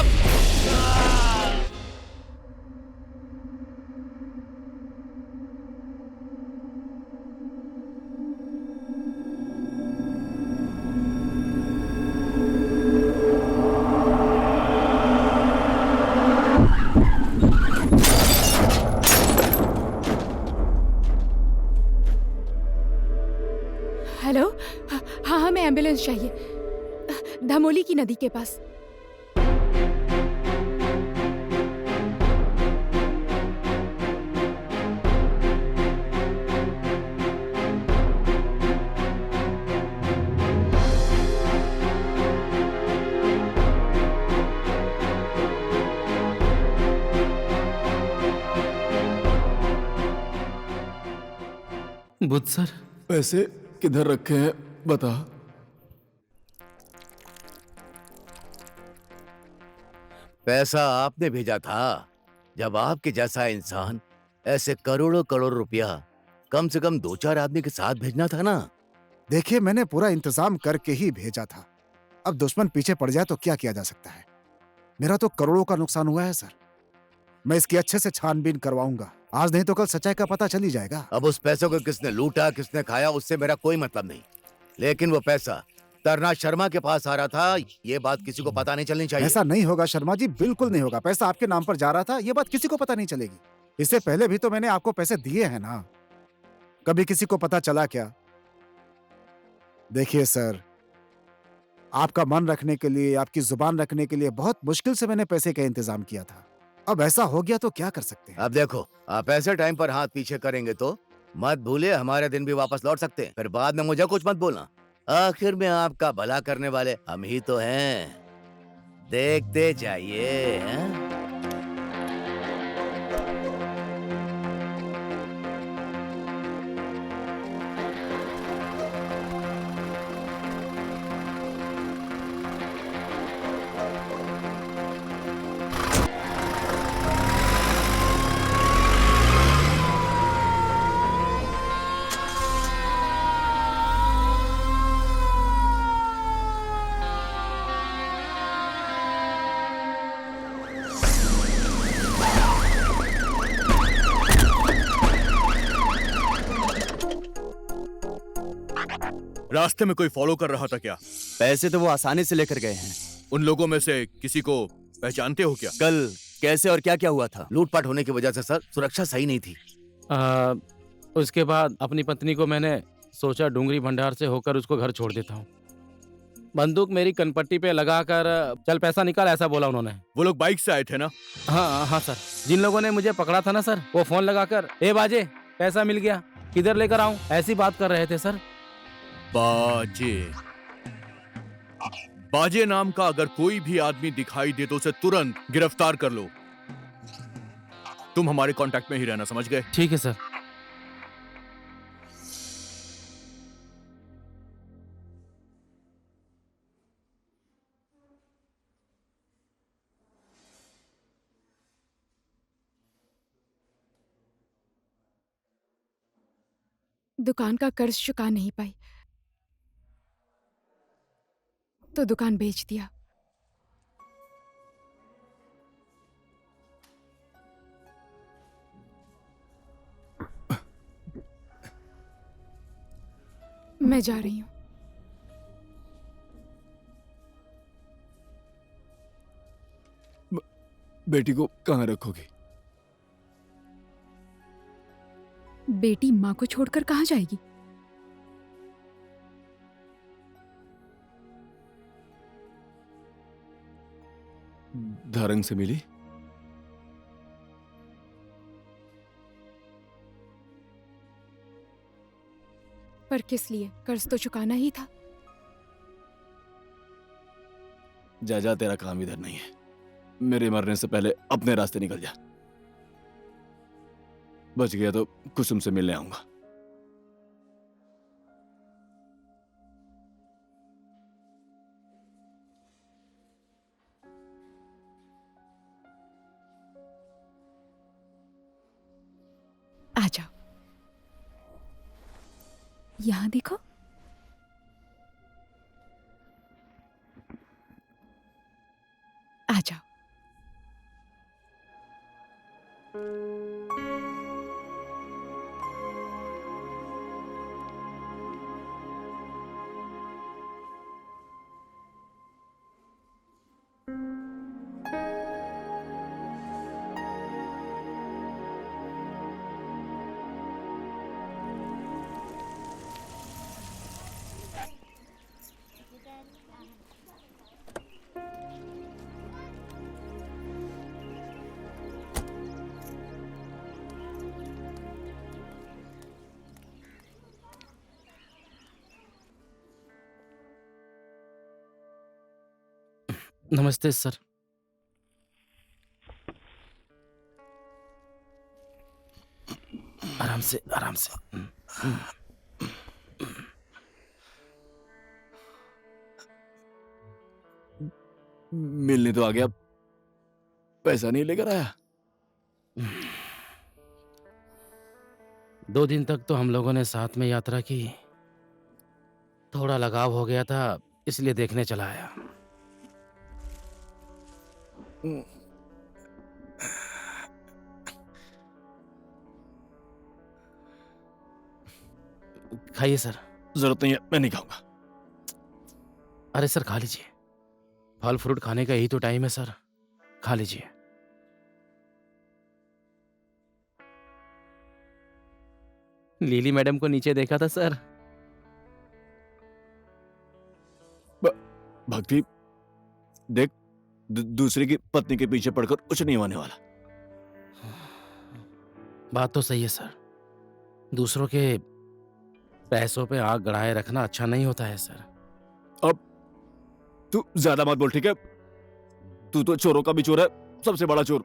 हेलो। हाँ, हमें एम्बुलेंस चाहिए धमोली की नदी के पास। बुध सर, पैसे किधर रखे हैं बता। पैसा आपने भेजा था। जब आपके जैसा इंसान ऐसे करोड़ों करोड़ रुपया कम से कम 2-4 आदमी के साथ भेजना था ना। देखिए, मैंने पूरा इंतजाम करके ही भेजा था। अब दुश्मन पीछे पड़ जाए तो क्या किया जा सकता है? मेरा तो करोड़ों का नुकसान हुआ है सर। मैं इसकी अच्छे से छानबीन करवाऊंगा। आज नहीं तो कल सच्चाई का पता चल ही जाएगा। अब उस पैसों को किसने लूटा, किसने खाया, उससे मेरा कोई मतलब नहीं। लेकिन वो पैसा तरनाथ शर्मा के पास आ रहा था, ये बात किसी को पता नहीं चलनी चाहिए। ऐसा नहीं होगा शर्मा जी, बिल्कुल नहीं होगा। पैसा आपके नाम पर जा रहा था, ये बात किसी को पता नहीं चलेगी। इससे पहले भी तो मैंने आपको पैसे दिए हैं ना, कभी किसी को पता चला क्या? देखिए सर, आपका मन रखने के लिए, आपकी जुबान रखने के लिए बहुत मुश्किल से मैंने पैसे का इंतजाम किया था। अब ऐसा हो गया तो क्या कर सकते हैं? अब देखो, आप ऐसे टाइम पर हाथ पीछे करेंगे तो मत भूले हमारे दिन भी वापस लौट सकते हैं। फिर बाद में मुझे कुछ मत बोलना। आखिर में आपका भला करने वाले हम ही तो हैं। देखते जाइए। हैं? रास्ते में कोई फॉलो कर रहा था क्या? पैसे तो वो आसानी से लेकर गए हैं। उन लोगों में से किसी को पहचानते हो क्या? कल कैसे और क्या क्या हुआ था? लूटपाट होने की वजह से सर सुरक्षा सही नहीं थी। उसके बाद अपनी पत्नी को मैंने सोचा डूंगरी भंडार से होकर उसको घर छोड़ देता हूँ। बंदूक मेरी कनपट्टी पे लगाकर चल पैसा निकाल, ऐसा बोला उन्होंने। वो लोग बाइक से आए थे ना? हाँ हाँ सर, जिन लोगों ने मुझे पकड़ा था ना सर, वो फोन लगाकर ए बाजे पैसा मिल गया, किधर लेकर आऊं, ऐसी बात कर रहे थे सर। बाजे बाजे नाम का अगर कोई भी आदमी दिखाई दे तो उसे तुरंत गिरफ्तार कर लो। तुम हमारे कांटेक्ट में ही रहना, समझ गए? ठीक है सर। दुकान का कर्ज चुका नहीं पाई तो दुकान बेच दिया। मैं जा रही हूँ। बेटी को कहाँ रखोगे? बेटी माँ को छोड़कर कहाँ जाएगी? धारंग से मिली? पर किस लिए? कर्ज तो चुकाना ही था। जा जा, तेरा काम इधर नहीं है। मेरे मरने से पहले अपने रास्ते निकल जा। बच गया तो कुसुम से मिलने आऊंगा। आ जाओ, यहां देखो। आ जाओ। नमस्ते सर। आराम से आराम से। मिलने तो आ गया, पैसा नहीं लेकर आया। 2 दिन तक तो हम लोगों ने साथ में यात्रा की, थोड़ा लगाव हो गया था, इसलिए देखने चला आया। खाइए सर। जरूरत नहीं है, मैं नहीं खाऊंगा। अरे सर खा लीजिए, फल फ्रूट खाने का यही तो टाइम है सर, खा लीजिए। लीली मैडम को नीचे देखा था सर। भक्ति देख, दूसरे की पत्नी के पीछे पड़कर कुछ नहीं होने वाला। बात तो सही है सर, दूसरों के पैसों पे आग गड़ाए रखना अच्छा नहीं होता है सर। अब तू ज्यादा मत बोल, ठीक है? तू तो चोरों का भी चोर है, सबसे बड़ा चोर।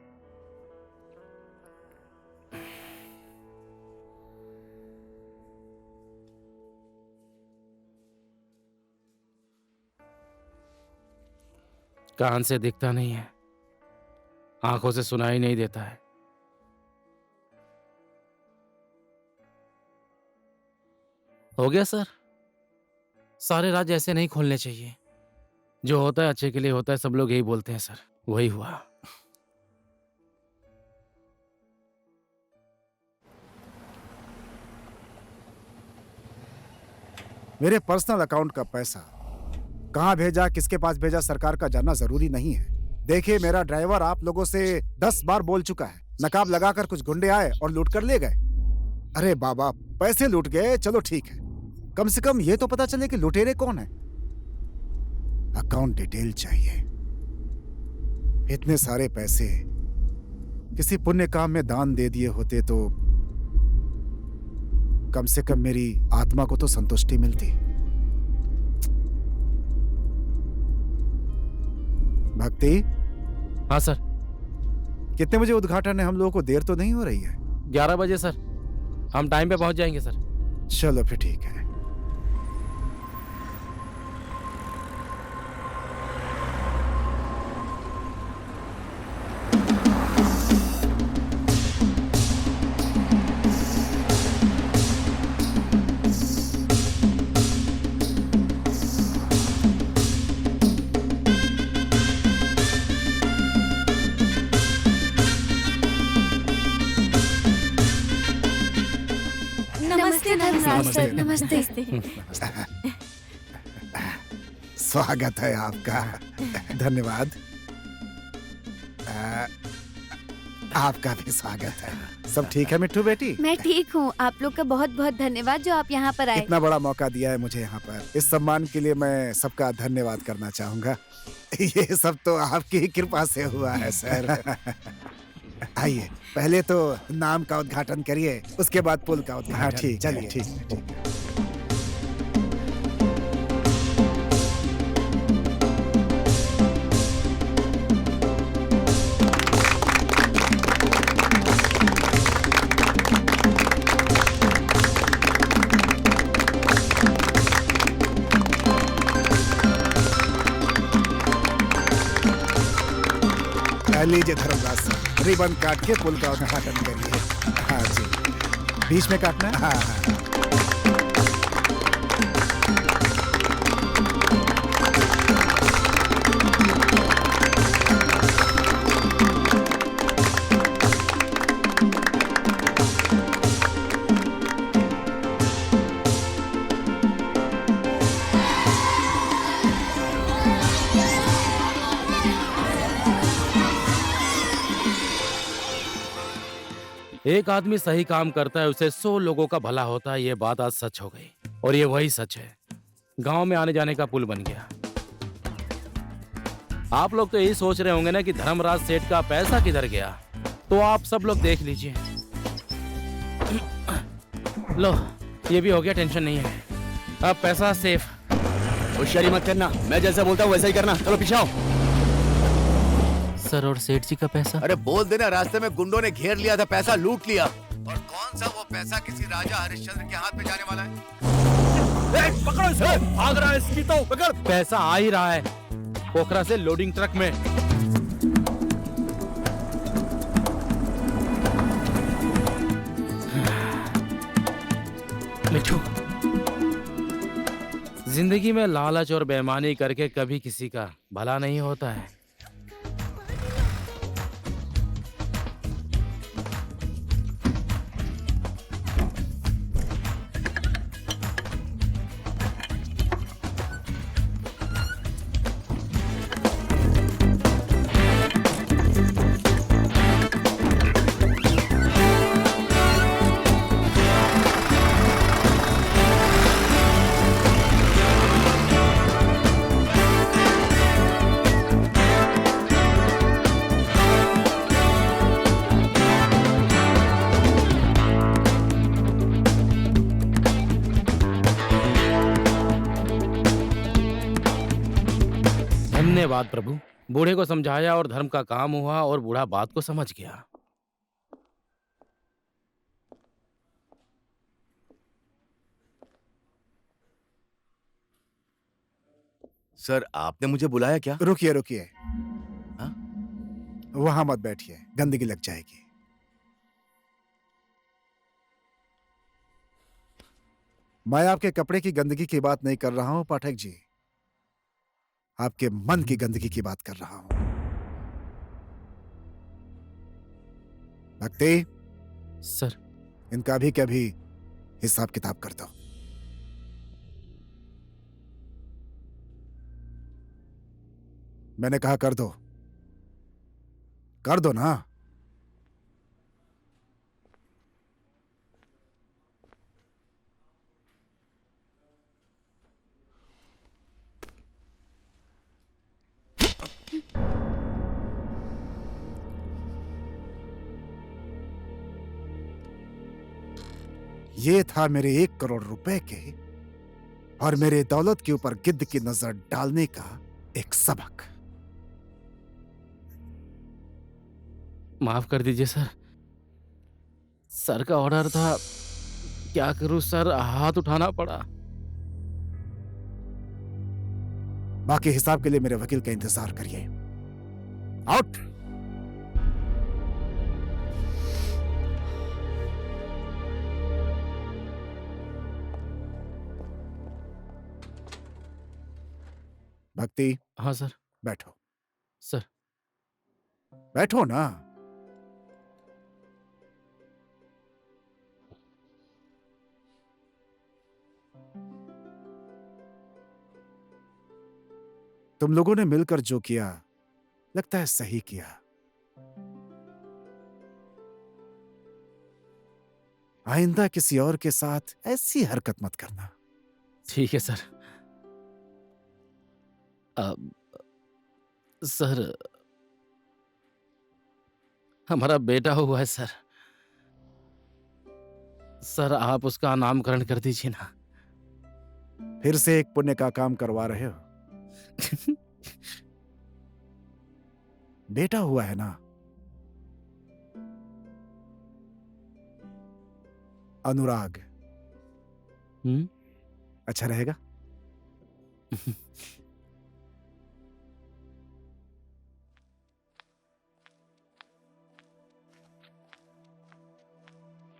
कान से दिखता नहीं है, आंखों से सुनाई नहीं देता है। हो गया सर, सारे राज ऐसे नहीं खोलने चाहिए। जो होता है अच्छे के लिए होता है, सब लोग यही बोलते हैं सर, वही हुआ। मेरे पर्सनल अकाउंट का पैसा कहाँ भेजा, किसके पास भेजा, सरकार का जानना जरूरी नहीं है। देखिए, मेरा ड्राइवर आप लोगों से 10 बार बोल चुका है, नकाब लगाकर कुछ गुंडे आए और लूट कर ले गए। अरे बाबा, पैसे लूट गए, चलो ठीक है, कम से कम ये तो पता चले कि लुटेरे कौन है। अकाउंट डिटेल चाहिए। इतने सारे पैसे किसी पुण्य काम में दान दे दिए होते तो कम से कम मेरी आत्मा को तो संतुष्टि मिलती। भक्ति। हाँ सर। कितने बजे उद्घाटन है? हम लोगों को देर तो नहीं हो रही है? 11 बजे सर, हम टाइम पे पहुंच जाएंगे सर। चलो फिर ठीक है। नमस्ते नमस्ते। स्वागत है आपका। धन्यवाद। आपका भी स्वागत है। सब ठीक है मिट्टू बेटी? मैं ठीक हूँ, आप लोग का बहुत बहुत धन्यवाद जो आप यहाँ पर आए। इतना बड़ा मौका दिया है मुझे यहाँ पर, इस सम्मान के लिए मैं सबका धन्यवाद करना चाहूँगा। ये सब तो आपकी ही कृपा से हुआ है सर। आइए, पहले तो नाम का उद्घाटन करिए, उसके बाद पुल का उद्घाटन। हाँ ठीक, चलिए ठीक। लीजिए धर्मराज सर, रिबन काट के पुल का उद्घाटन करिए। हाँ जी, बीच में काटना है। हाँ। एक आदमी सही काम करता है, उसे 100 लोगों का भला होता है। ये बात आज सच हो गई, और ये वही सच है। गांव में आने जाने का पुल बन गया। आप लोग तो यही सोच रहे होंगे ना कि धर्मराज सेठ का पैसा किधर गया, तो आप सब लोग देख लीजिए। लो, ये भी हो गया, टेंशन नहीं है, अब पैसा सेफ। होशियारी मत करना, मैं जैसा बोलता हूँ वैसा ही करना। चलो पीछे आओ। सर, और सेठ जी का पैसा? अरे बोल देना, रास्ते में गुंडों ने घेर लिया था, पैसा लूट लिया। और कौन सा वो पैसा किसी राजा हरिश्चंद्र के हाथ में जाने वाला है? पकड़ो इसे, भाग रहा है इसकी तो पकड़। पैसा आ ही रहा है पोखरा से लोडिंग ट्रक में। मिठू, जिंदगी में लालच और बेईमानी करके कभी किसी का भला नहीं होता है। धन्यवाद प्रभु। बूढ़े को समझाया और धर्म का काम हुआ और बूढ़ा बात को समझ गया। सर आपने मुझे बुलाया क्या? रुकिए रुकिए, हाँ? वहां मत बैठिए, गंदगी लग जाएगी। मैं आपके कपड़े की गंदगी की बात नहीं कर रहा हूं पाठक जी, आपके मन की गंदगी की बात कर रहा हूं। भक्ति, सर इनका भी कभी हिसाब किताब कर दो। मैंने कहा कर दो, कर दो ना। ये था मेरे 1 करोड़ रुपए के और मेरे दौलत के ऊपर गिद्ध की नजर डालने का एक सबक। माफ कर दीजिए सर, सर का ऑर्डर था। क्या करूं सर, हाथ उठाना पड़ा। बाकी हिसाब के लिए मेरे वकील का इंतजार करिए। आउट। भक्ति, हाँ सर। बैठो। सर बैठो ना। तुम लोगों ने मिलकर जो किया लगता है सही किया। आइंदा किसी और के साथ ऐसी हरकत मत करना। ठीक है सर। सर हमारा बेटा हुआ है सर। सर आप उसका नामकरण कर दीजिए ना। फिर से एक पुण्य का काम करवा रहे हो। बेटा हुआ है ना, अनुराग। अच्छा रहेगा।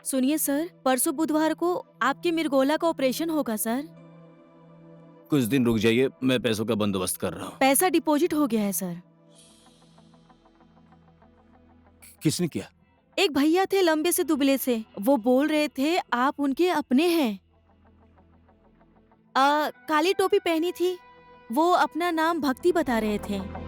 सुनिए सर, परसों बुधवार को आपके मिर्गोला का ऑपरेशन होगा सर। कुछ दिन रुक जाइए, मैं पैसों का बंदोबस्त कर रहा हूँ। पैसा डिपॉजिट हो गया है सर। किसने किया? एक भैया थे लंबे से दुबले से, वो बोल रहे थे आप उनके अपने हैं। काली टोपी पहनी थी, वो अपना नाम भक्ति बता रहे थे।